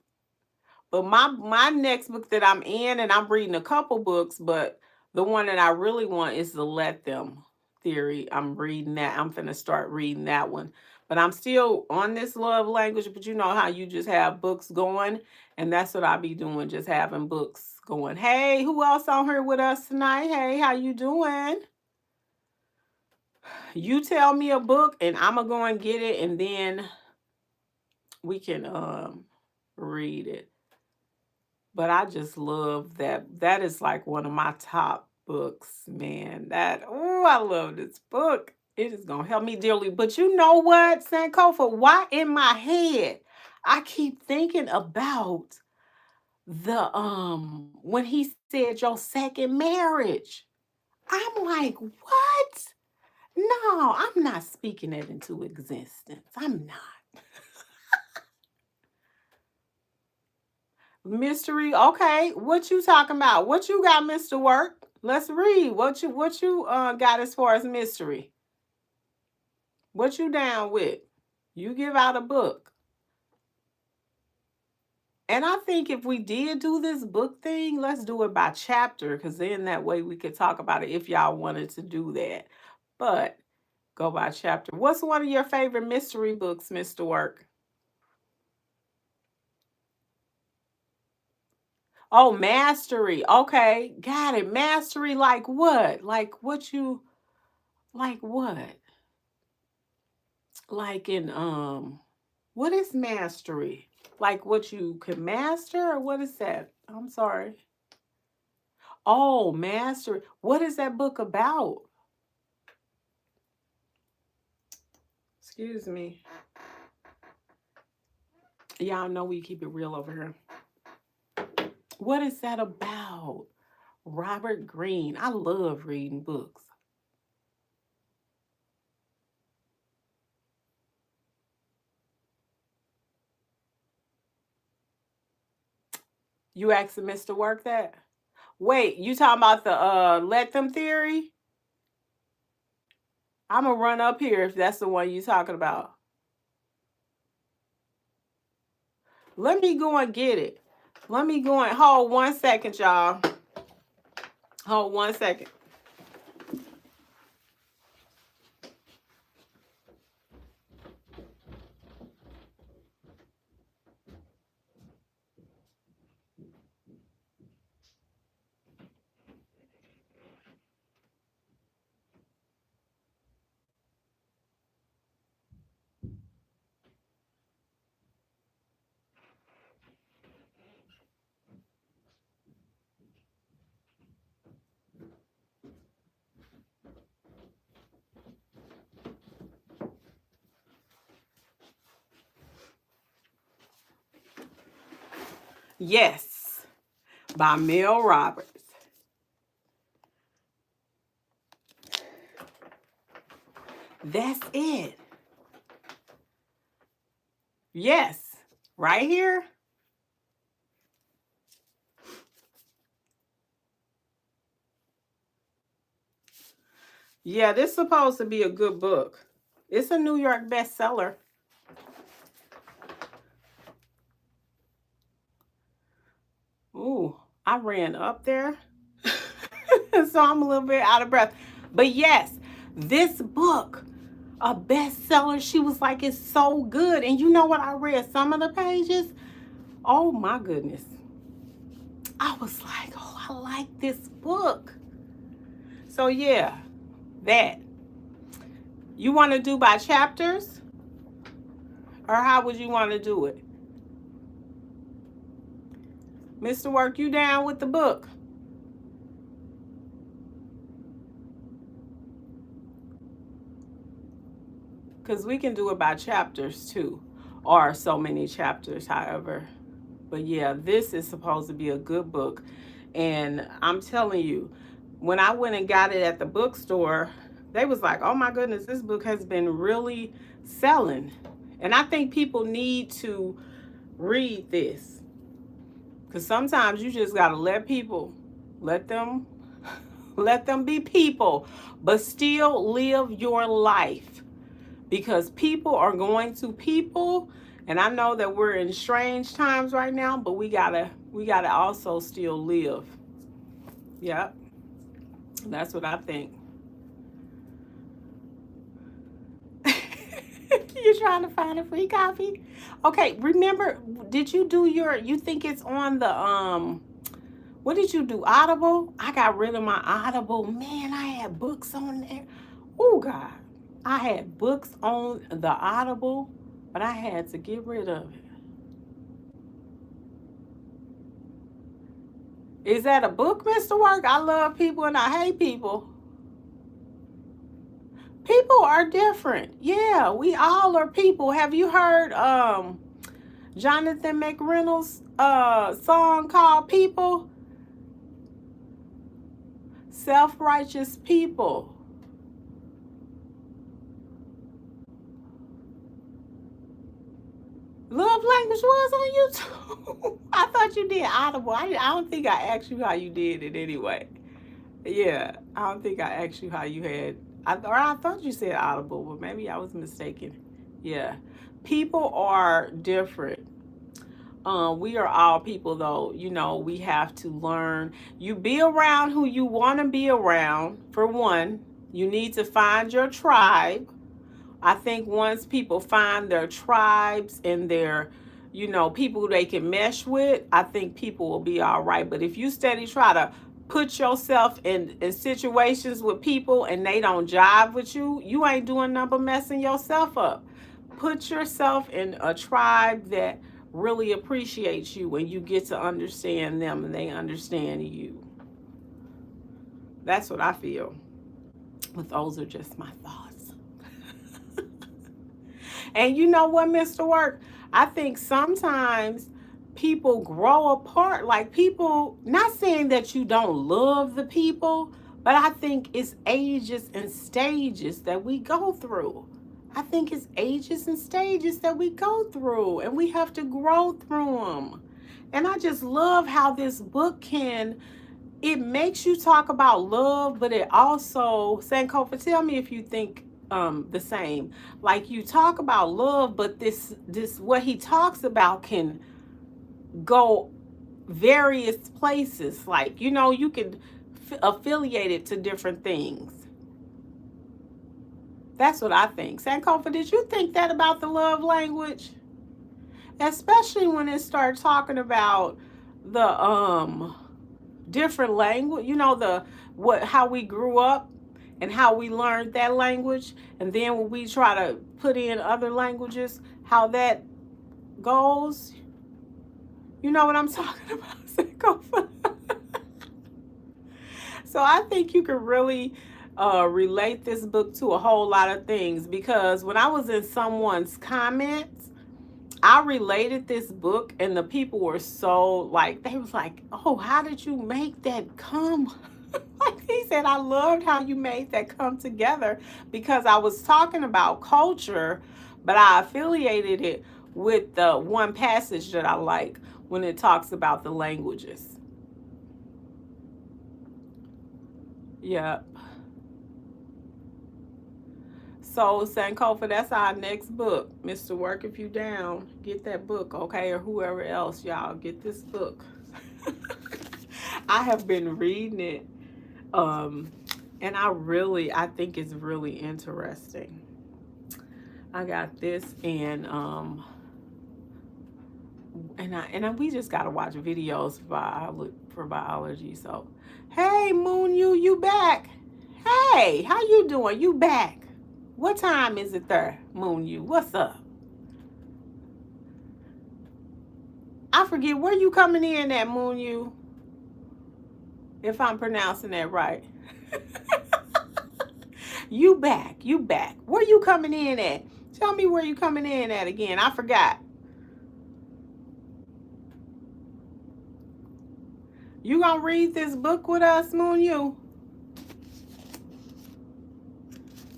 But my next book that I'm in, and I'm reading a couple books, but the one that I really want is the Let Them Theory. I'm reading that. I'm finna start reading that one. But I'm still on this love language, but you know how you just have books going, and that's what I be doing, just having books going. Hey, who else on here with us tonight? Hey, how you doing? You tell me a book and I'm gonna go and get it, and then we can read it. But I just love that. That is like one of my top books, man. I love this book. It is gonna help me dearly. But you know what, Sankofa? Why in my head I keep thinking about the when he said your second marriage. I'm like, what? No, I'm not speaking it into existence. I'm not. Mystery. Okay, what you talking about? What you got, Mr. Work? Let's read. What you got as far as mystery? What you down with? You give out a book. And I think if we did do this book thing, let's do it by chapter, because then that way we could talk about it if y'all wanted to do that. But go by chapter. What's one of your favorite mystery books, Mr. Work? Oh, mastery. Okay, got it. Mastery, like what? Like what? Like in what is mastery? Like what you can master, or what is that? I'm sorry. Oh, mastery. What is that book about? Excuse me. Y'all know we keep it real over here. What is that about? Robert Greene. I love reading books. You asking Mr. Work that? Wait, you talking about the Let Them Theory? I'm gonna run up here if that's the one you talking about. Let me go and get it. Let me go and hold 1 second, y'all. Hold 1 second. Yes, by Mel Roberts. That's it. Yes, right here. Yeah, this is supposed to be a good book. It's a New York bestseller. Ooh, I ran up there, so I'm a little bit out of breath. But yes, this book, a bestseller. She was like, it's so good. And you know what? I read some of the pages. Oh my goodness. I was like, oh, I like this book. So yeah, that. You want to do by chapters? Or how would you want to do it? Mr. Work, you down with the book? Because we can do it by chapters too. Or so many chapters, however. But yeah, this is supposed to be a good book. And I'm telling you, when I went and got it at the bookstore, they was like, oh my goodness, this book has been really selling. And I think people need to read this. Because sometimes you just got to let people, let them, let them be people, but still live your life. Because people are going to people, and I know that we're in strange times right now, but we gotta also still live. Yep, that's what I think. You're trying to find a free copy? Okay, remember, did you do your, you think it's on the, what did you do, Audible? I got rid of my Audible. Man, I had books on there. Oh, God. I had books on the Audible, but I had to get rid of it. Is that a book, Mr. Work? I love people and I hate people. People are different. Yeah, we all are people. Have you heard Jonathan McReynolds' song called People? Self-righteous people. Love Language was on YouTube. I thought you did Audible. I don't think I asked you how you did it anyway. Yeah, I don't think I asked you how you had. I thought you said Audible, but maybe I was mistaken. Yeah, people are different. We are all people, though. You know, we have to learn. You be around who you want to be around. For one, you need to find your tribe. I think once people find their tribes and their, you know, people they can mesh with, I think people will be all right. But if you steady try to put yourself in situations with people and they don't jive with you, you ain't doing nothing but messing yourself up. Put yourself in a tribe that really appreciates you and you get to understand them and they understand you. That's what I feel. But those are just my thoughts. And you know what, Mr. Work? I think sometimes people grow apart. Like people, not saying that you don't love the people, but I think it's ages and stages that we go through. I think it's ages and stages that we go through, and we have to grow through them. And I just love how this book can, it makes you talk about love, but it also, Sankofa, tell me if you think the same. Like you talk about love, but this what he talks about can go various places. Like, you know, you can affiliate it to different things. That's what I think. Sankofa, did you think that about the love language? Especially when it started talking about the different language, you know, the what how we grew up and how we learned that language, and then when we try to put in other languages, how that goes. You know what I'm talking about? So I think you could really relate this book to a whole lot of things, because when I was in someone's comments, I related this book and the people were so like, they was like, oh, how did you make that come? Like he said, I loved how you made that come together, because I was talking about culture, but I affiliated it with the one passage that I like when it talks about the languages. Yeah. So Sankofa, that's our next book. Mr. Work, if you down, get that book, okay? Or whoever else, y'all, get this book. I have been reading it, um, and I think it's really interesting. I got this, we just gotta watch videos for biology. So, hey, Moon, you back? Hey, how you doing? You back? What time is it there, Moon? You, what's up? I forget where you coming in at, Moon. You, if I'm pronouncing that right. You back? You back? Where you coming in at? Tell me where you coming in at again. I forgot. You gonna read this book with us, Moon? You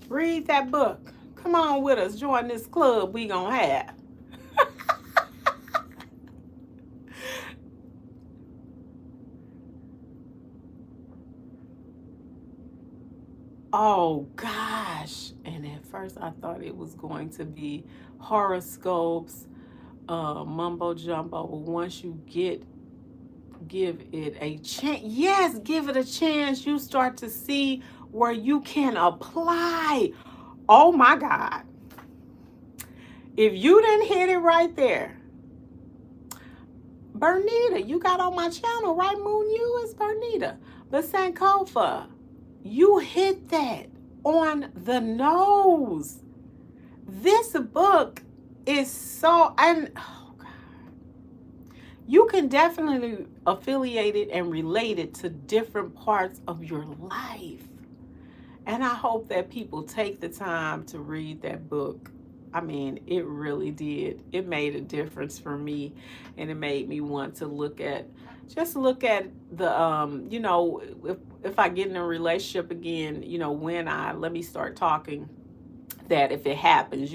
read that book. Come on with us. Join this club we gonna have. Oh gosh. And at first I thought it was going to be horoscopes, mumbo jumbo. But once you give it a chance, yes, give it a chance, you start to see where you can apply. Oh my God. If you didn't hit it right there, Bernita, you got on my channel, right? Moon, you is Bernita. But Sankofa, you hit that on the nose. This book is so, and oh God, you can definitely affiliate it and relate it to different parts of your life. And I hope that people take the time to read that book. I mean, it really did. It made a difference for me, and it made me want to look at the if I get in a relationship again, when I let me start talking, that if it happens,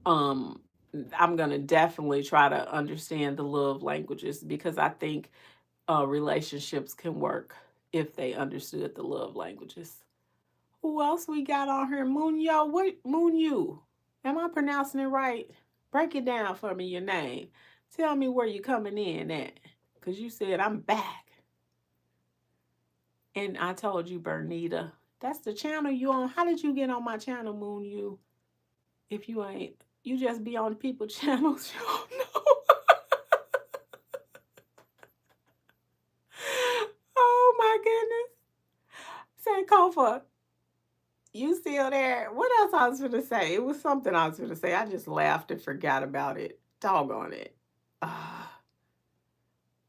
um I'm going to definitely try to understand the love languages, because I think relationships can work if they understood the love languages. Who else we got on here? Moon Yo. What Moon You? Am I pronouncing it right? Break it down for me, your name. Tell me where you coming in at. Cause you said I'm back. And I told you, Bernita. That's the channel you on. How did you get on my channel, Moon You? If you ain't, you just be on people channels. You don't know. Oh my goodness. Sankofa, you still there? What else I was gonna say? It was something I was gonna say. I just laughed and forgot about it. Doggone it. Ah,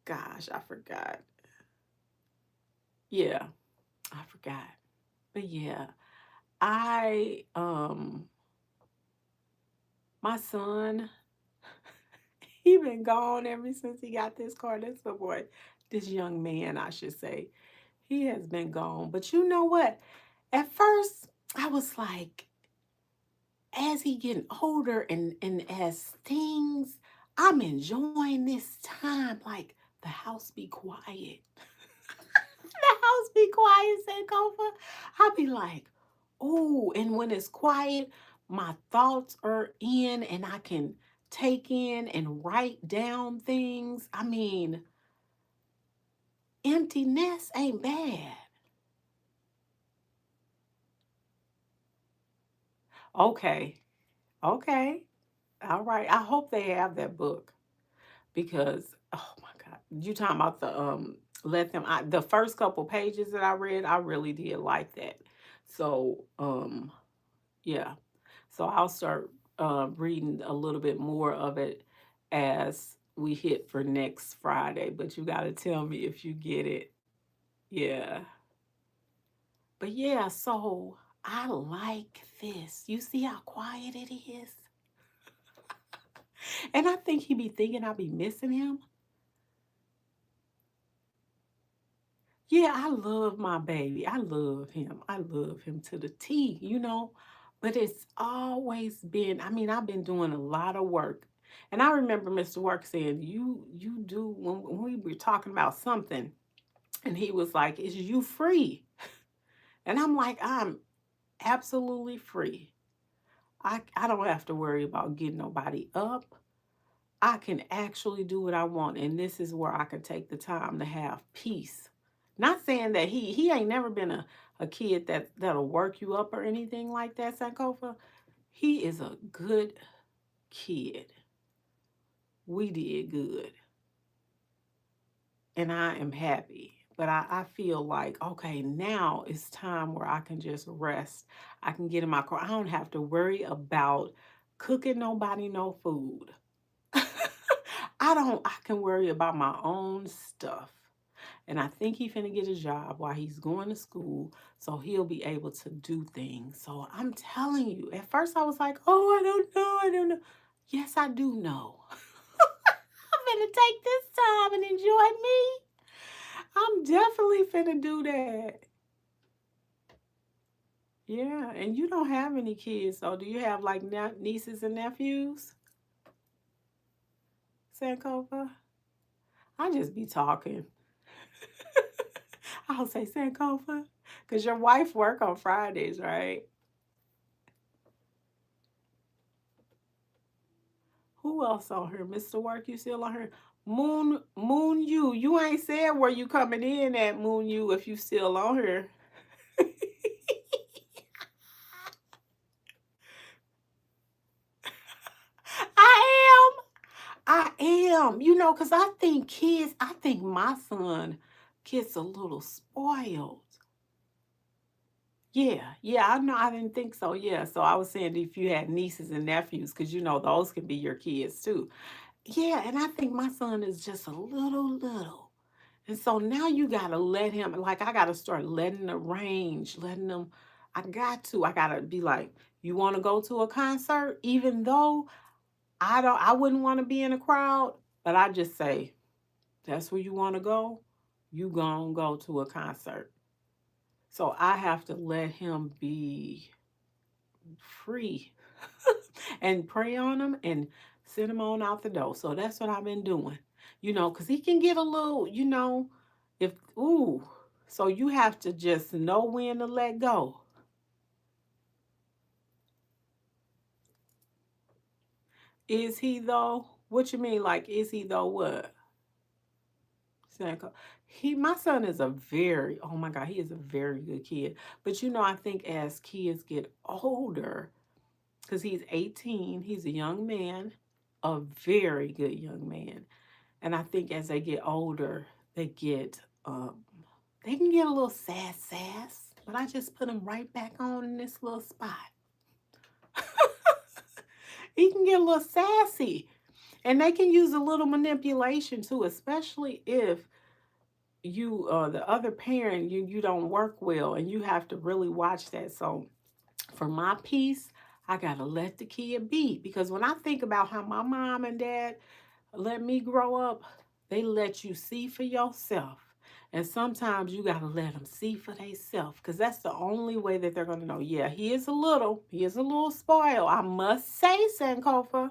gosh, I forgot. Yeah, I forgot. But yeah, I my son, he been gone ever since he got this car. This little boy, this young man, I should say. He has been gone. But you know what? At first, I was like, as he getting older and as things, I'm enjoying this time. Like the house be quiet. The house be quiet, Sankofa. I be like, oh, and when it's quiet, my thoughts are in and I can take in and write down things. I mean, emptiness ain't bad. Okay. Okay. All right. I hope they have that book, because oh my God, you talking about the let them I, the first couple pages that I read, I really did like that. So yeah. So I'll start reading a little bit more of it as we hit for next Friday. But you got to tell me if you get it. Yeah. But yeah, so I like this. You see how quiet it is? And I think he be thinking I be missing him. Yeah, I love my baby. I love him. I love him to the T. But it's always been, I mean, I've been doing a lot of work. And I remember Mr. Work saying, you do when we were talking about something, and he was like, is you free? And I'm like, I'm absolutely free. I don't have to worry about getting nobody up. I can actually do what I want. And this is where I can take the time to have peace. Not saying that he ain't never been a kid that'll work you up or anything like that, Sankofa. He is a good kid. We did good. And I am happy. But I feel like, okay, now it's time where I can just rest. I can get in my car. I don't have to worry about cooking nobody no food. I can worry about my own stuff. And I think he finna get a job while he's going to school, so he'll be able to do things. So I'm telling you, at first I was like, oh, I don't know. Yes, I do know. I'm finna take this time and enjoy me. I'm definitely finna do that. Yeah, and you don't have any kids, so do you have like nieces and nephews, Sankofa? I just be talking. I'll say Sankofa, because your wife work on Fridays, right? Who else on here? Mr. Work, you still on here? Moon you ain't said where you coming in at, Moon you, if you still on here. I am. I am. Because I think my son gets a little spoiled. Yeah, I know. I didn't think so. Yeah, so I was saying if you had nieces and nephews, because those can be your kids too. Yeah, and I think my son is just a little. And so now you gotta let him, like I gotta start letting the range, letting them, I gotta be like, you wanna go to a concert? Even though I wouldn't wanna be in a crowd, but I just say, that's where you wanna go, you gonna go to a concert. So I have to let him be free and pray on him and send him on out the door. So that's what I've been doing, because he can get a little, if, ooh, so you have to just know when to let go. Is he though? What you mean, like, is he though what? Sanko. My son is oh my God, he is a very good kid. But I think as kids get older, because he's 18, he's a young man, a very good young man. And I think as they get older, they get they can get a little sass, but I just put him right back on in this little spot. He can get a little sassy. And they can use a little manipulation too, especially if you the other parent you don't work well and you have to really watch that. So for my peace, I gotta let the kid be. Because when I think about how my mom and dad let me grow up, they let you see for yourself. And sometimes you got to let them see for themselves because that's the only way that they're going to know. Yeah, he is a little spoiled. I must say, Sankofa.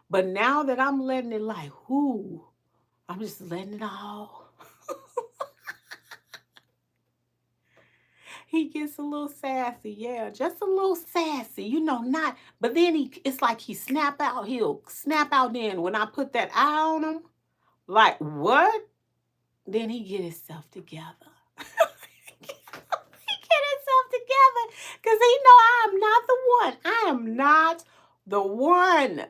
But now that I'm letting it like, whoo, I'm just letting it all. He gets a little sassy, yeah, just a little sassy, not. But then it's like he'll snap out. Then when I put that eye on him, like what? Then he get himself together. He get himself together because he know I am not the one. I am not the one.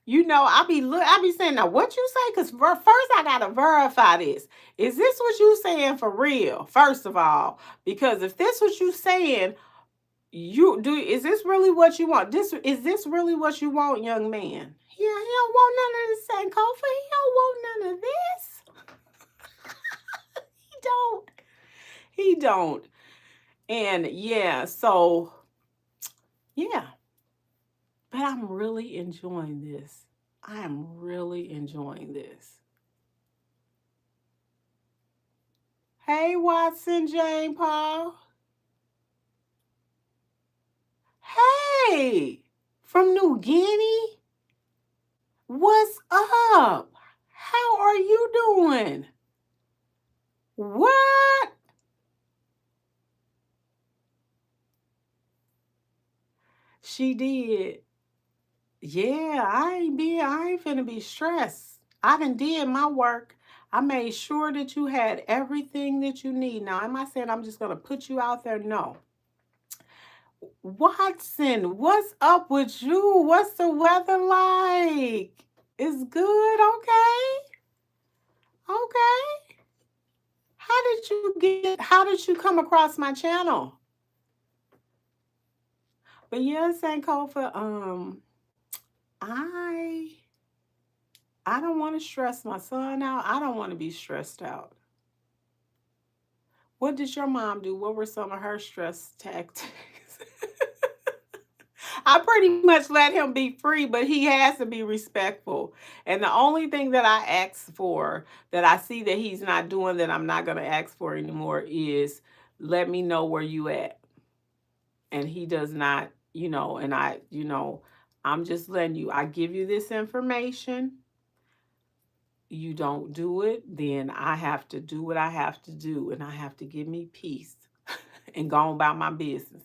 I be saying, now what you say? Because first I gotta verify this. Is this what you saying for real? First of all, because if this what you saying, is this really what you want? Is this really what you want, young man? Yeah, he don't want none of this Sankofa. He don't want none of this. He don't. He don't. And yeah, so yeah. But I'm really enjoying this. I am really enjoying this. Hey, Watson, Jane Paul. Hey, from New Guinea. What's up? How are you doing? What? She did. Yeah, I ain't finna be stressed. I done did my work. I made sure that you had everything that you need. Now, am I saying I'm just going to put you out there? No. Watson, what's up with you? What's the weather like? It's good, okay? Okay. How did you come across my channel? But yeah, Sankofa, I I don't want to stress my son out. I don't want to be stressed out. What did your mom do? What were some of her stress tactics? I pretty much let him be free, but he has to be respectful. And the only thing that I ask for that I see that he's not doing that I'm not going to ask for anymore is let me know where you at. And he does not, and I'm just letting you, I give you this information. You don't do it, then I have to do what I have to do, and I have to give me peace and go on about my business.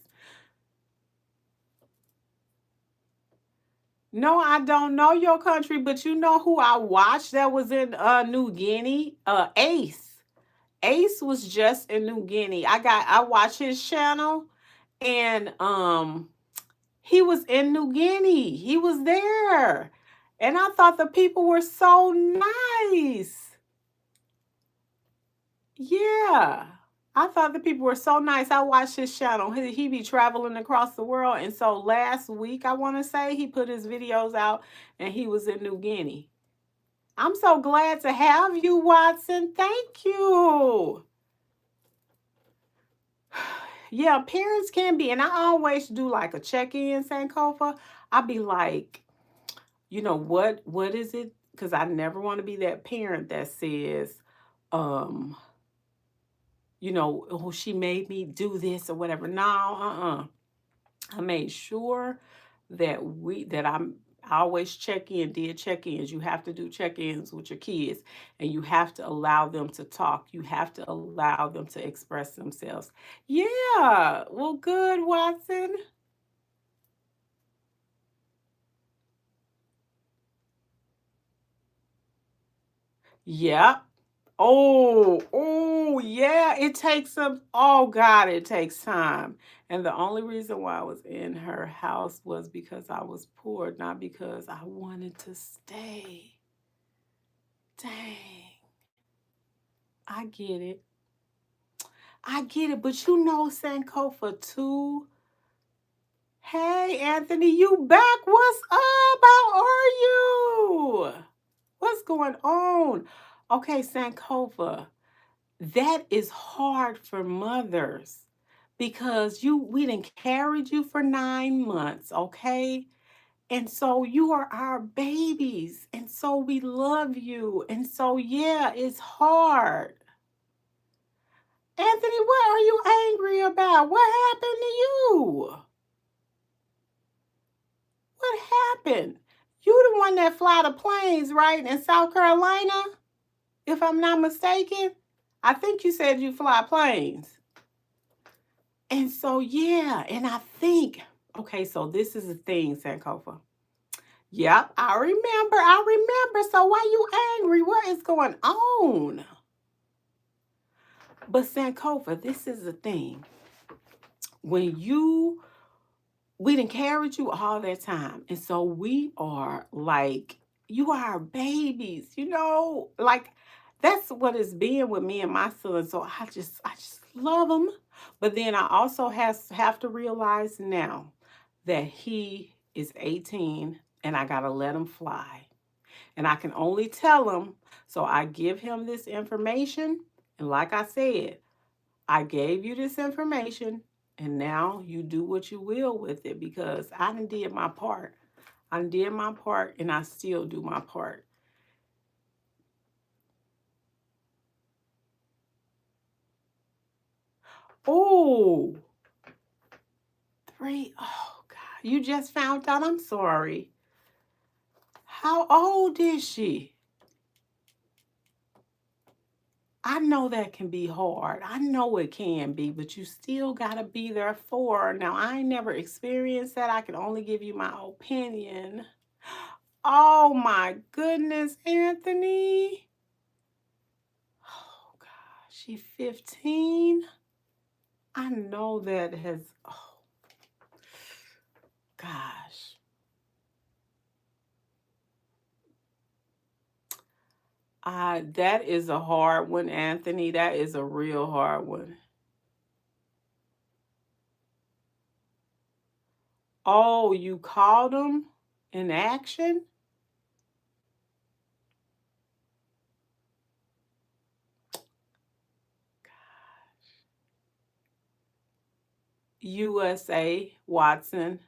No, I don't know your country, but you know who I watched that was in New Guinea? Ace. Ace was just in New Guinea. I watched his channel, and he was in New Guinea. He was there. And I thought the people were so nice. Yeah. I thought the people were so nice. I watched his channel. He be traveling across the world. And so last week, I want to say, he put his videos out and he was in New Guinea. I'm so glad to have you, Watson. Thank you. Yeah, parents can be. And I always do like a check-in, Sankofa. I'll be like, what is it? Because I never want to be that parent that says, oh, she made me do this or whatever. No, I made sure that I always did check-ins. You have to do check-ins with your kids, and you have to allow them to talk. You have to allow them to express themselves. Yeah, well, good, Watson. Yep. Oh, yeah, it takes oh God, it takes time. And the only reason why I was in her house was because I was poor, not because I wanted to stay. Dang, I get it. I get it, but Sankofa too. Hey, Anthony, you back? What's up? How are you? What's going on? Okay, Sankofa. That is hard for mothers because we didn't carried you for 9 months, okay? And so you are our babies, and so we love you. And so yeah, it's hard. Anthony, what are you angry about? What happened to you? What happened? You the one that fly the planes, right, in South Carolina? If I'm not mistaken. I think you said you fly planes. And so, yeah, and I think, okay, so this is the thing, Sankofa. Yep, I remember. So why you angry? What is going on? But Sankofa, this is the thing. When we didn't carry you all that time. And so we are like, you are our babies, like that's what it's been with me and my son. So I just love him. But then I also have to realize now that he is 18 and I got to let him fly. And I can only tell him. So I give him this information. And like I said, I gave you this information and now you do what you will with it because I done did my part. I did my part and I still do my part. Oh, 3. Oh, God. You just found out. I'm sorry. How old is she? I know that can be hard. I know it can be, but you still got to be there for her. Now, I ain't never experienced that. I can only give you my opinion. Oh, my goodness, Anthony. She 15. I know that has, oh gosh. That is a hard one, Anthony. That is a real hard one. Oh, you called him in action? USA, Watson.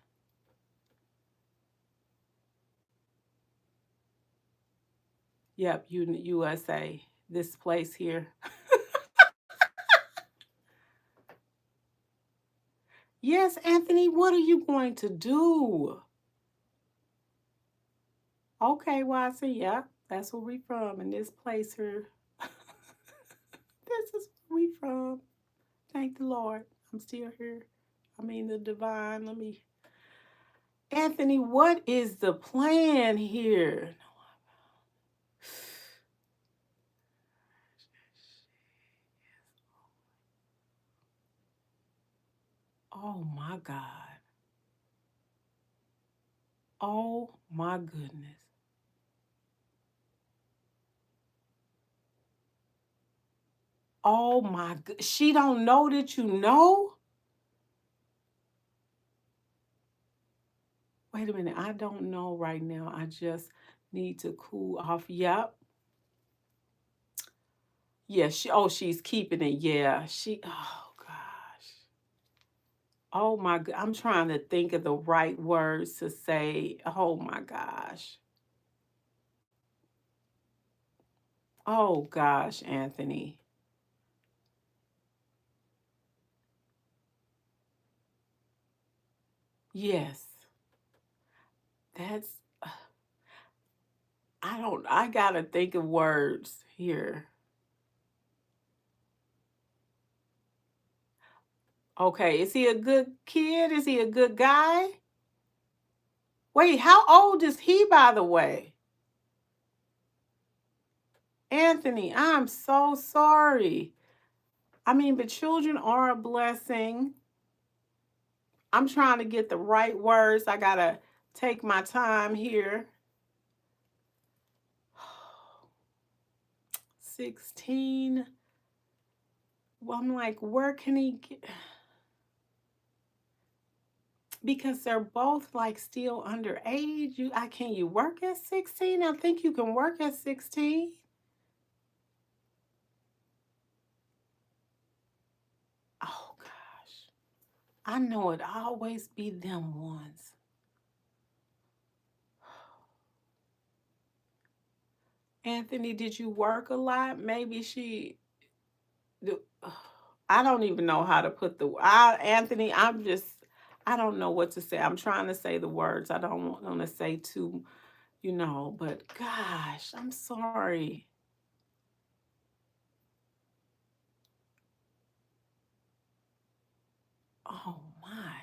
Yep, USA. This place here. Yes, Anthony, what are you going to do? Okay, Watson, yeah, that's where we from in this place here. This is where we from. Thank the Lord. I'm still here. I mean the divine. Let me Anthony, what is the plan here? Oh my God. Oh my goodness. Oh my good. She don't know that you know? Wait a minute. I don't know right now. I just need to cool off. Yep. Yeah, she's keeping it. Yeah. Oh gosh. Oh my god. I'm trying to think of the right words to say. Oh my gosh. Oh gosh, Anthony. Yes. That's I gotta think of words here. Okay, is he a good kid? Is he a good guy? Wait, how old is he, by the way? Anthony, I'm so sorry. I mean, but children are a blessing. I'm trying to get the right words. I gotta take my time here. 16. Well, I'm like, where can he get? Because they're both like still underage. Can you work at 16? I think you can work at 16. Oh gosh. I know it always be them ones. Anthony, did you work a lot? Maybe she do I don't even know how to put Anthony, I don't know what to say. I'm trying to say the words. I don't want to say too, but gosh, I'm sorry. Oh my.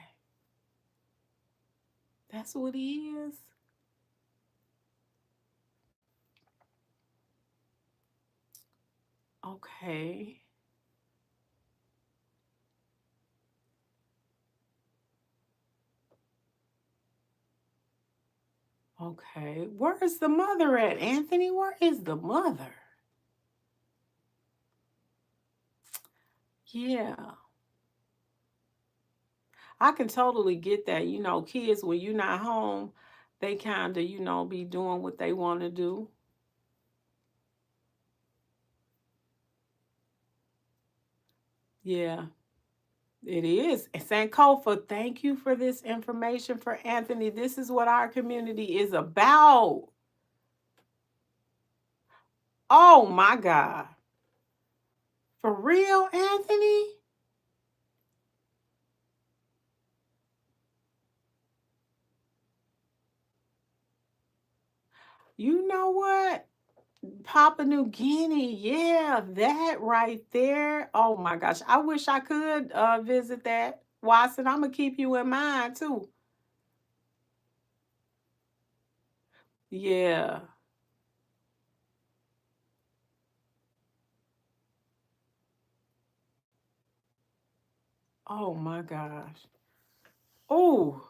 That's what he is. Okay. Okay. Where is the mother at, Anthony? Where is the mother? Yeah. I can totally get that. Kids, when you're not home, they kind of, be doing what they want to do. Yeah, it is. And Sankofa, thank you for this information for Anthony. This is what our community is about. Oh my God. For real, Anthony? You know what? Papua New Guinea, yeah, that right there. Oh my gosh, I wish I could visit that. Watson, I'm gonna keep you in mind too. Yeah, Oh my gosh. Oh,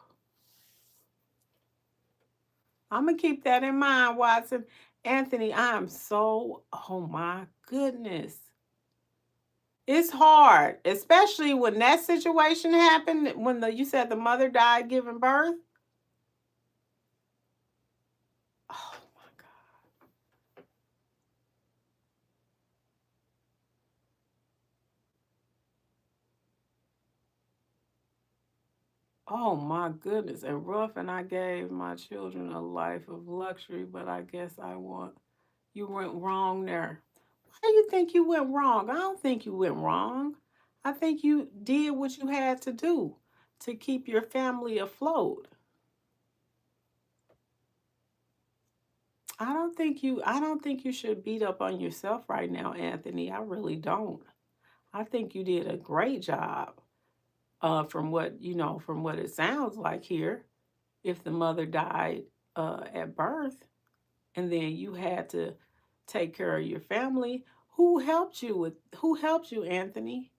I'm gonna keep that in mind, Watson. Anthony, I'm so, oh my goodness. It's hard, especially when that situation happened, when you said the mother died giving birth. Oh my God. Oh my goodness. And rough, and I gave my children a life of luxury, but I guess you went wrong there. Why do you think you went wrong? I don't think you went wrong. I think you did what you had to do to keep your family afloat. I don't think you should beat up on yourself right now, Anthony. I really don't. I think you did a great job. From what from what it sounds like here, if the mother died at birth, and then you had to take care of your family, who helped you, Anthony?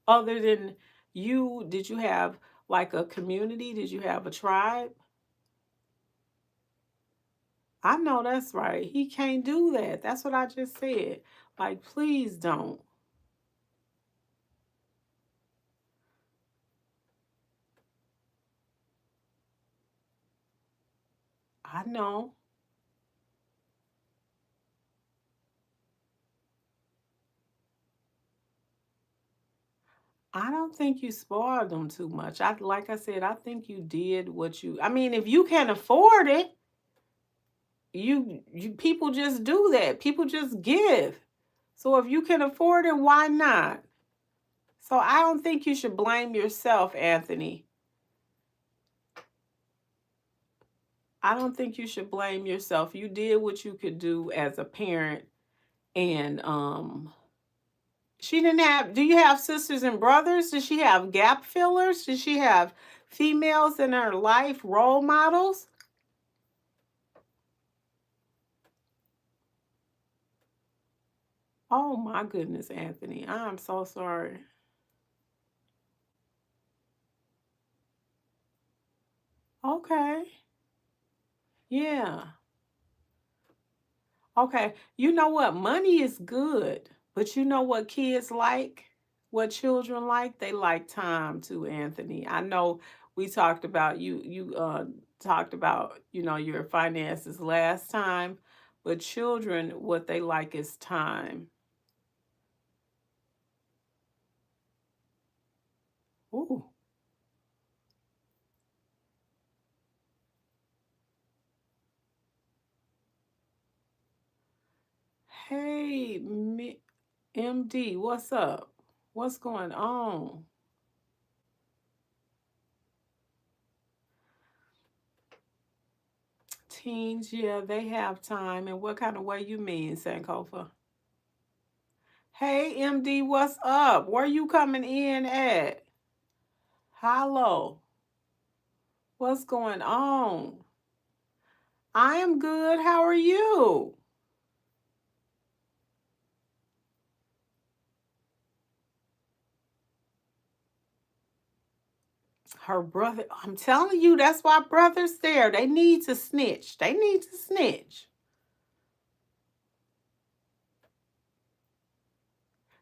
Other than you, did you have like a community? Did you have a tribe? I know that's right. He can't do that. That's what I just said. Like, please don't. I know. I don't think you spoiled them too much. Like I said, I think you did what you. I mean, if you can afford it, you people just do that. People just give. So if you can afford it, why not? So I don't think you should blame yourself, Anthony. I don't think you should blame yourself. You did what you could do as a parent, and she didn't have. Do you have sisters and brothers? Does she have gap fillers? Does she have females in her life, role models? Oh my goodness, Anthony. I'm so sorry. Okay. Yeah. Okay. You know what? Money is good, but you know what kids like? What children like? They like time too, Anthony. I know we talked about you talked about, your finances last time, but children what they like is time. Ooh. Hey, MD, what's up? What's going on? Teens, yeah, they have time. And what kind of way you mean, Sankofa? Hey, MD, what's up? Where you coming in at? Hello. What's going on? I am good. How are you? Her brother, I'm telling you, that's why brothers there. They need to snitch. They need to snitch.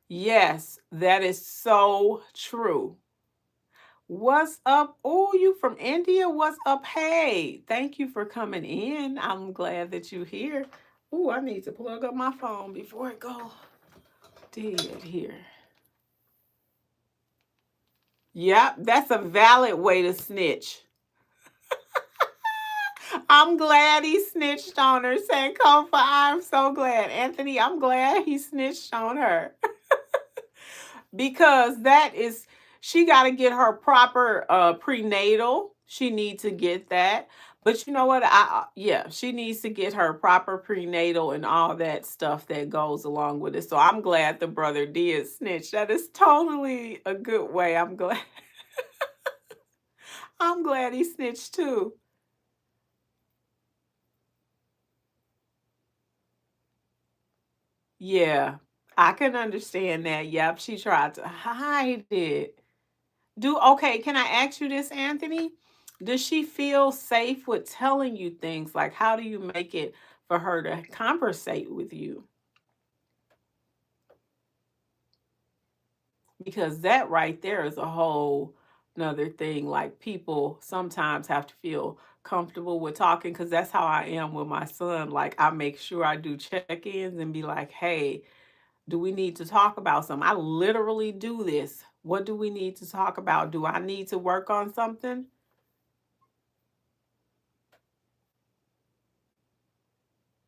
Yes, that is so true. What's up? Oh, you from India? What's up? Hey, thank you for coming in. I'm glad that you're here. Oh, I need to plug up my phone before it go dead here. Yep, that's a valid way to snitch. I'm glad he snitched on her, Sankofa. I'm so glad. Anthony, I'm glad he snitched on her. Because that is, she got to get her proper prenatal. She needs to get that. But you know what? Yeah, she needs to get her proper prenatal and all that stuff that goes along with it. So I'm glad the brother did snitch. That is totally a good way. I'm glad. I'm glad he snitched too. Yeah, I can understand that. Yep, she tried to hide it. Okay, can I ask you this, Anthony? Does she feel safe with telling you things? Like, how do you make it for her to conversate with you? Because that right there is a whole another thing. Like, people sometimes have to feel comfortable with talking, because that's how I am with my son. Like, I make sure I do check-ins and be like, hey, do we need to talk about something? I literally do this. What do we need to talk about? Do I need to work on something?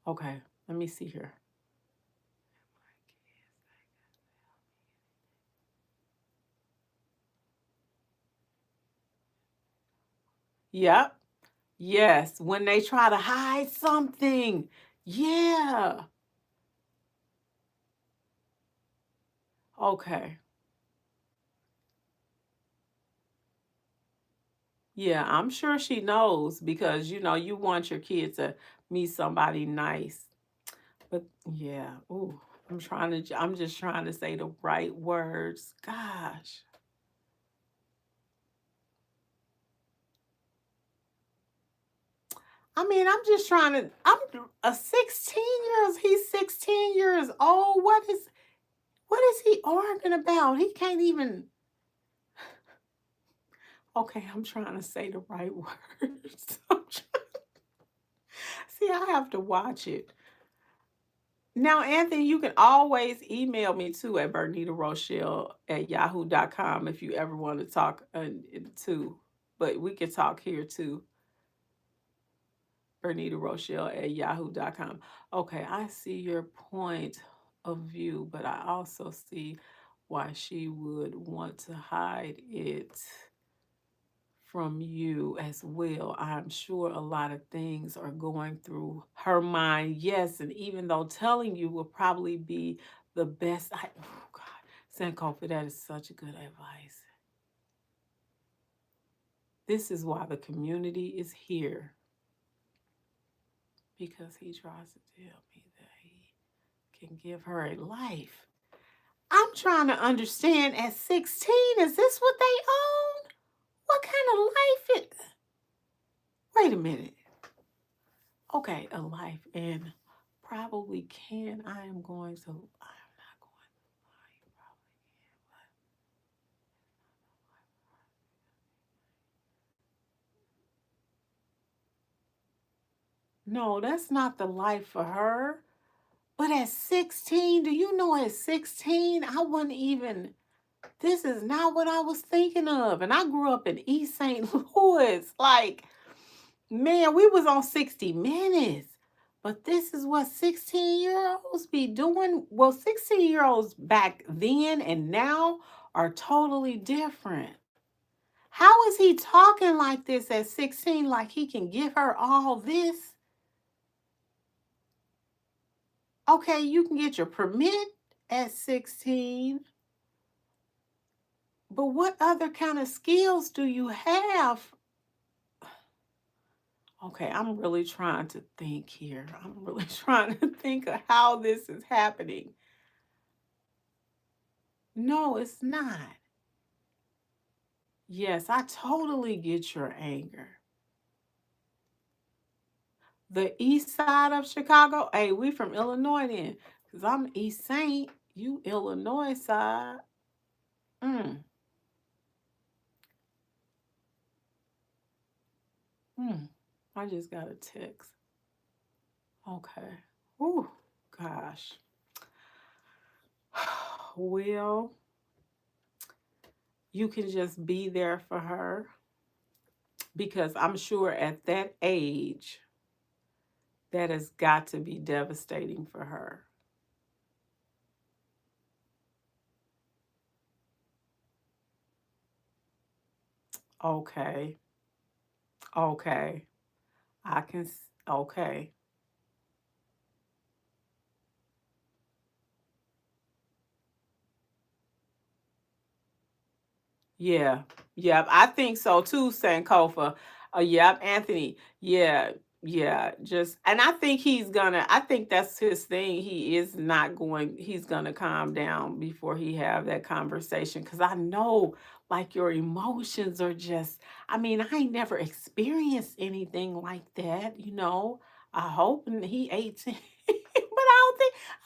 Okay, let me see here. Yep. Yes. When they try to hide something. Yeah. Okay. Yeah, I'm sure she knows, because you want your kid to meet somebody nice. But yeah, ooh, I'm just trying to say the right words. Gosh. I mean, I'm just trying to I'm a 16 years, he's 16 years old. What is he arguing about? He can't even. Okay, I'm trying to say the right words. See, I have to watch it. Now, Anthony, you can always email me too at Bernita Rochele at yahoo.com if you ever want to talk too. But we can talk here too. Bernita Rochele at yahoo.com. Okay, I see your point of view, but I also see why she would want to hide it from you as well. I'm sure a lot of things are going through her mind. Yes, and even though telling you will probably be the best, oh God, Sankofa, that is such a good advice. This is why the community is here, because he tries to tell me that he can give her a life. I'm trying to understand, at 16, is this what they own? What kind of life it? Wait a minute. Okay, a life, and probably can. I am going to. I'm not going to lie. You probably can. No, that's not the life for her. But at 16, do you know, at 16, I wouldn't even. This is not what I was thinking of. And I grew up in East St. Louis. Like, man, we was on 60 Minutes. But this is what 16-year-olds be doing. Well, 16-year-olds back then and now are totally different. How is he talking like this at 16, like he can give her all this? Okay, you can get your permit at 16, but what other kind of skills do you have? Okay, I'm really trying to think here. I'm really trying to think of how this is happening. No, it's not. Yes, I totally get your anger. The east side of Chicago. Hey, we from Illinois then. Because I'm East Saint. You Illinois side. Mm, mm. I just got a text. Okay. Ooh, gosh. Well, you can just be there for her, because I'm sure at that age, that has got to be devastating for her. Okay. Okay. Okay. Yeah. Yeah, I think so too, Sankofa. Yep, Anthony. Yeah. Yeah, just, and I think that's his thing. He's gonna calm down before he have that conversation, cuz I know like your emotions are just, I mean, I ain't never experienced anything like that. I hope he 18. But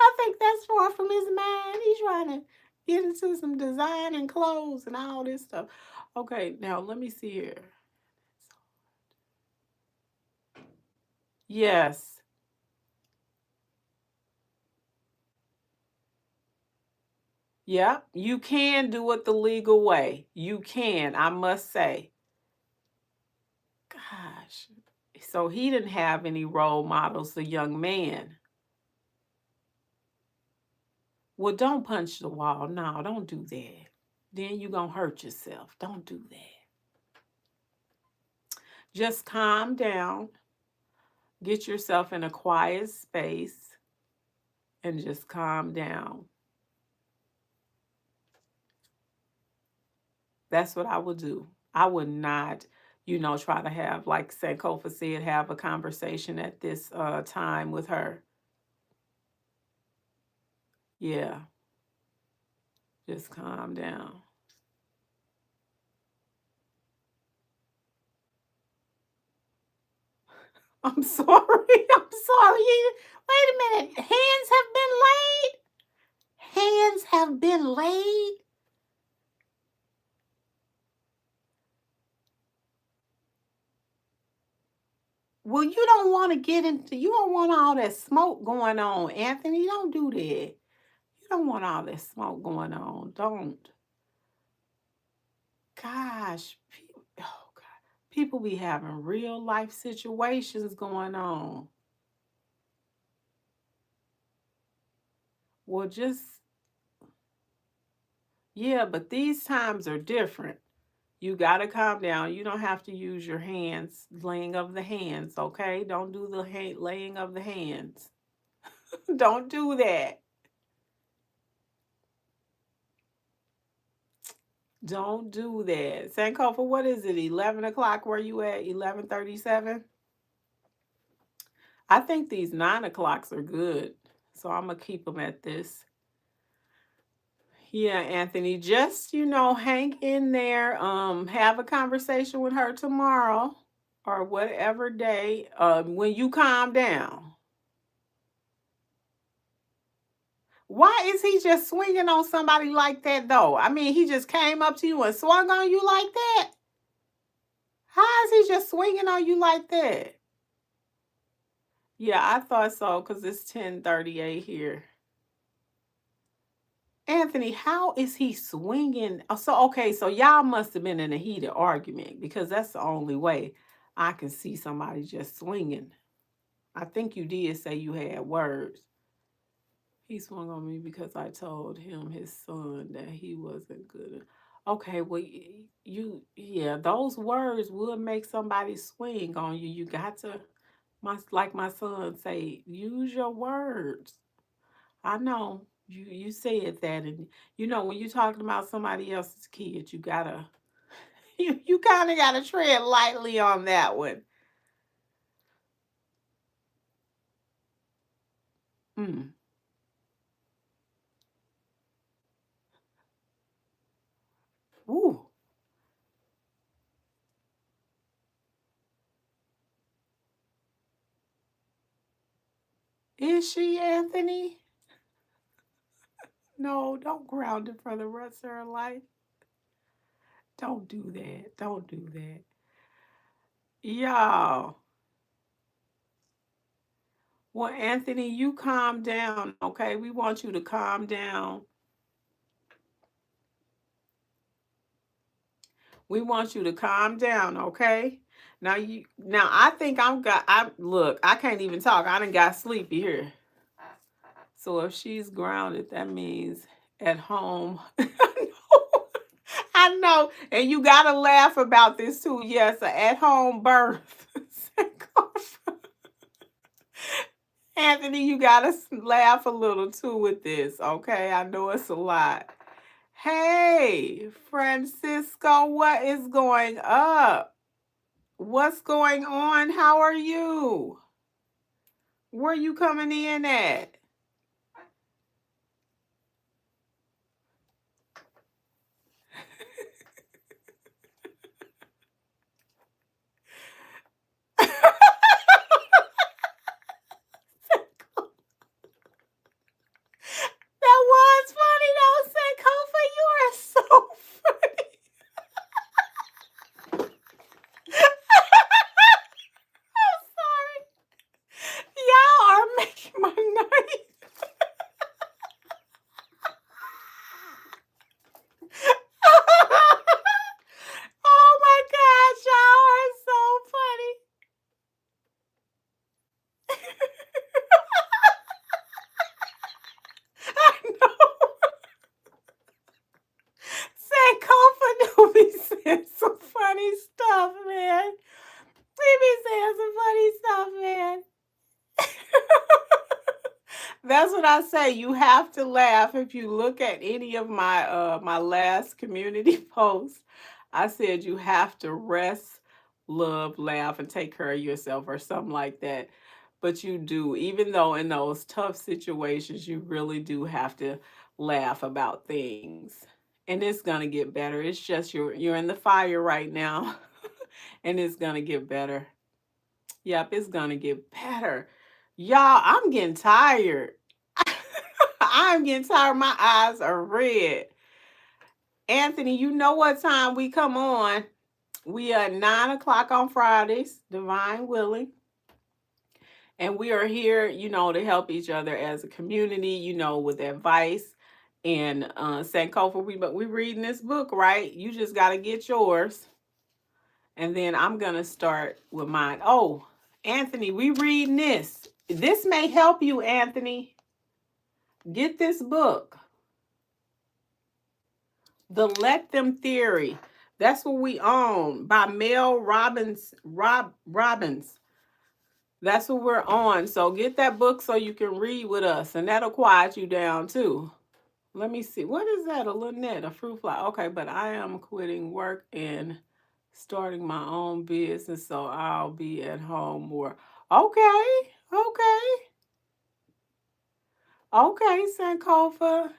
I think that's far from his mind. He's trying to get into some design and clothes and all this stuff. Okay, now let me see here. Yes. Yeah, you can do it the legal way. You can, I must say. Gosh. So he didn't have any role models, the young man. Well, don't punch the wall. No, don't do that. Then you're going to hurt yourself. Don't do that. Just calm down. Get yourself in a quiet space and just calm down. That's what I would do. I would not, try to have, like Sankofa said, have a conversation at this time with her. Yeah, just calm down. I'm sorry. I'm sorry. Wait a minute. Hands have been laid. Hands have been laid. Well, you don't want to get into, you don't want all that smoke going on, Anthony. Don't do that. You don't want all that smoke going on. Don't. Gosh. Oh, God. People be having real life situations going on. Well, just, yeah, but these times are different. You got to calm down. You don't have to use your hands, laying of the hands, okay? Don't do the laying of the hands. Don't do that. Don't do that. Sankofa, what is it? 11 o'clock? Where you at? 11:37? I think these 9 o'clocks are good. So I'm going to keep them at this. Yeah, Anthony, just, hang in there. Have a conversation with her tomorrow or whatever day when you calm down. Why is he just swinging on somebody like that, though? I mean, he just came up to you and swung on you like that. How is he just swinging on you like that? Yeah, I thought so because it's 10:38 here. Anthony, how is he swinging? Okay, so y'all must have been in a heated argument because that's the only way I can see somebody just swinging. I think you did say you had words. He swung on me because I told him his son that he wasn't good. Okay, well, yeah, those words would make somebody swing on you. You got to, like my son say, use your words. I know you said that, and when you're talking about somebody else's kid, you gotta, you kind of gotta tread lightly on that one. Mm. Ooh, is she, Anthony? No, don't ground her for the rest of her life. Don't do that. Don't do that. Y'all. Well, Anthony, you calm down, okay? We want you to calm down. We want you to calm down, okay? Now I think I look, I can't even talk. I done got sleepy here. So if she's grounded, that means at home. I know. I know. And you gotta laugh about this too. Yes, an at-home birth. Anthony, you gotta laugh a little too with this, okay? I know it's a lot. Hey, Francisco, what is going up? What's going on? How are you? Where you coming in at? some funny stuff, man. That's what I say. You have to laugh. If you look at any of my last community posts, I said you have to rest, love, laugh, and take care of yourself or something like that. But you do, even though in those tough situations, you really do have to laugh about things. And it's gonna get better. It's just you're in the fire right now, and it's gonna get better. Yep, it's gonna get better. Y'all, I'm getting tired. I'm getting tired. My eyes are red. Anthony, you know what time we come on? We are 9 o'clock on Fridays, divine willing. And we are here, to help each other as a community, with advice. And Sankofa, we reading this book, right? You just got to get yours. And then I'm going to start with mine. Oh, Anthony, we reading this. This may help you, Anthony. Get this book, The Let Them Theory. That's what we own, by Mel Robbins. That's what we're on. So get that book so you can read with us, and that'll quiet you down too. Let me see. What is that? A Lynette, a fruit fly. Okay, but I am quitting work and starting my own business, so I'll be at home more. Okay, okay, okay, Sankofa.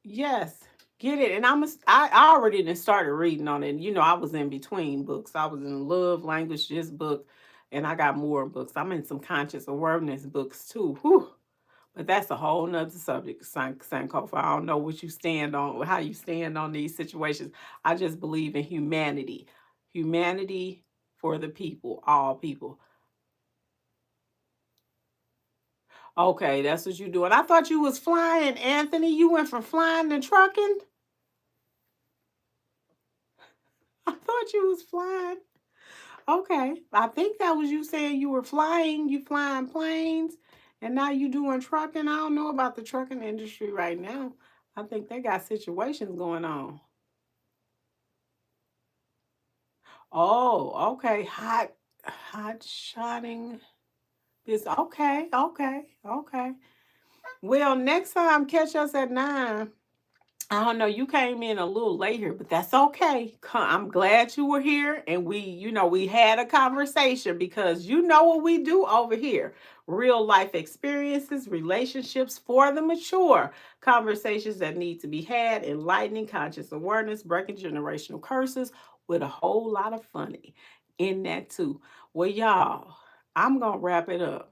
Yes, get it. And I already done started reading on it. I was in between books. I was in love language, this book, and I got more books. I'm in some conscious awareness books too. Whew. But that's a whole nother subject, Sankofa. I don't know what you stand on, how you stand on these situations. I just believe in humanity. Humanity for the people, all people. Okay, that's what you doing. I thought you was flying, Anthony. You went from flying to trucking. I thought you was flying. Okay. I think that was you saying you were flying, you flying planes, and now you doing trucking. I don't know about the trucking industry right now. I think they got situations going on. Oh, okay. Hot shotting. This okay, okay, okay. Well, next time catch us at 9. I don't know. You came in a little late here, but that's okay. I'm glad you were here, and we had a conversation because you know what we do over here: real life experiences, relationships for the mature, conversations that need to be had, enlightening conscious awareness, breaking generational curses, with a whole lot of funny in that too. Well, y'all, I'm gonna wrap it up.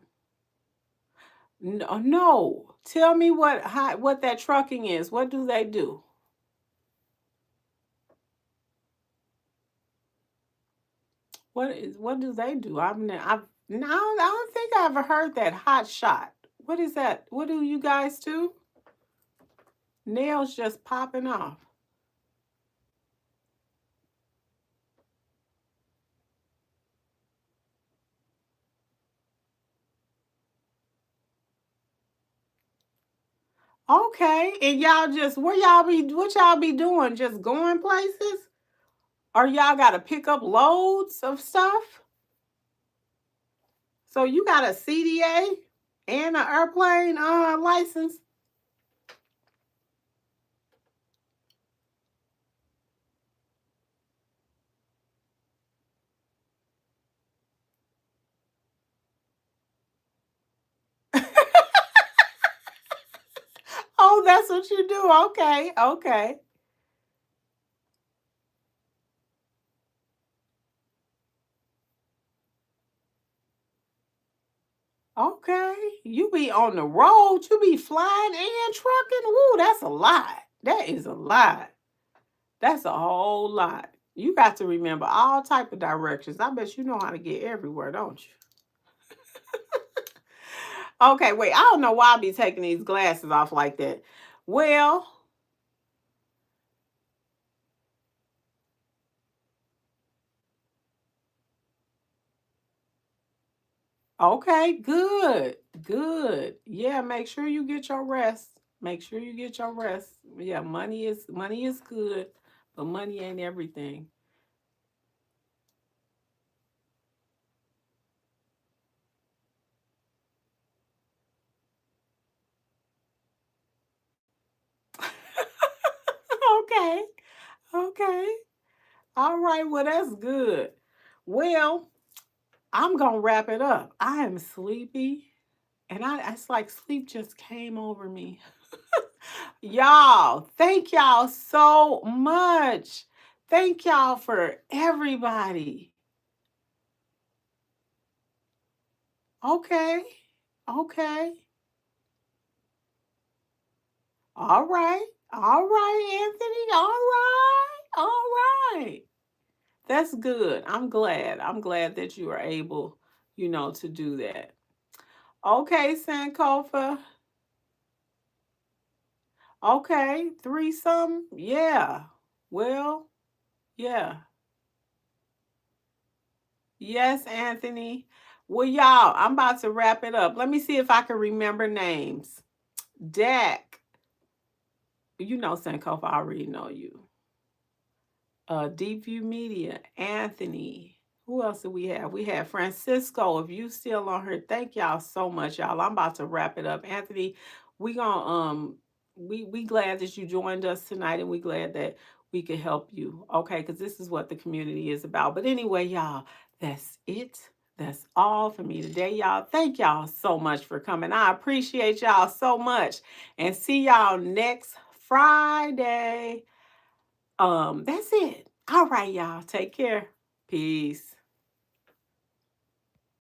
No, no. Tell me what that trucking is. What do they do? What do they do? I've no, I don't think I ever heard that hot shot. What is that? What do you guys do? Nails just popping off. Okay, and y'all just what y'all be doing? Just going places? Or y'all got to pick up loads of stuff? So you got a CDA and an airplane license? Oh, that's what you do. Okay, okay. Okay, you be on the road, you be flying and trucking. Woo, that's a lot. That is a lot. That's a whole lot. You got to remember all type of directions. I bet you know how to get everywhere, don't you? Okay, wait. I don't know why I be taking these glasses off like that. Well, okay, good, good. Yeah, make sure you get your rest. Make sure you get your rest. Yeah, money is good, but money ain't everything. Okay. Okay. All right. Well, that's good. Well, I'm gonna wrap it up. I am sleepy, and it's like sleep just came over me. Y'all, thank y'all so much. Thank y'all for everybody. Okay. Okay. All right. All right, Anthony. All right. All right. That's good. I'm glad. I'm glad that you are able, to do that. Okay, Sankofa. Okay, threesome. Yeah. Well, yeah. Yes, Anthony. Well, y'all, I'm about to wrap it up. Let me see if I can remember names. Dak. Sankofa, I already know you. Deep View Media, Anthony. Who else do we have? We have Francisco. If you still on here, thank y'all so much, y'all. I'm about to wrap it up. Anthony, we gonna we glad that you joined us tonight, and we glad that we could help you. Okay, because this is what the community is about. But anyway, y'all, that's it. That's all for me today, y'all. Thank y'all so much for coming. I appreciate y'all so much. And see y'all next Friday. That's it. All right, y'all. Take care. Peace.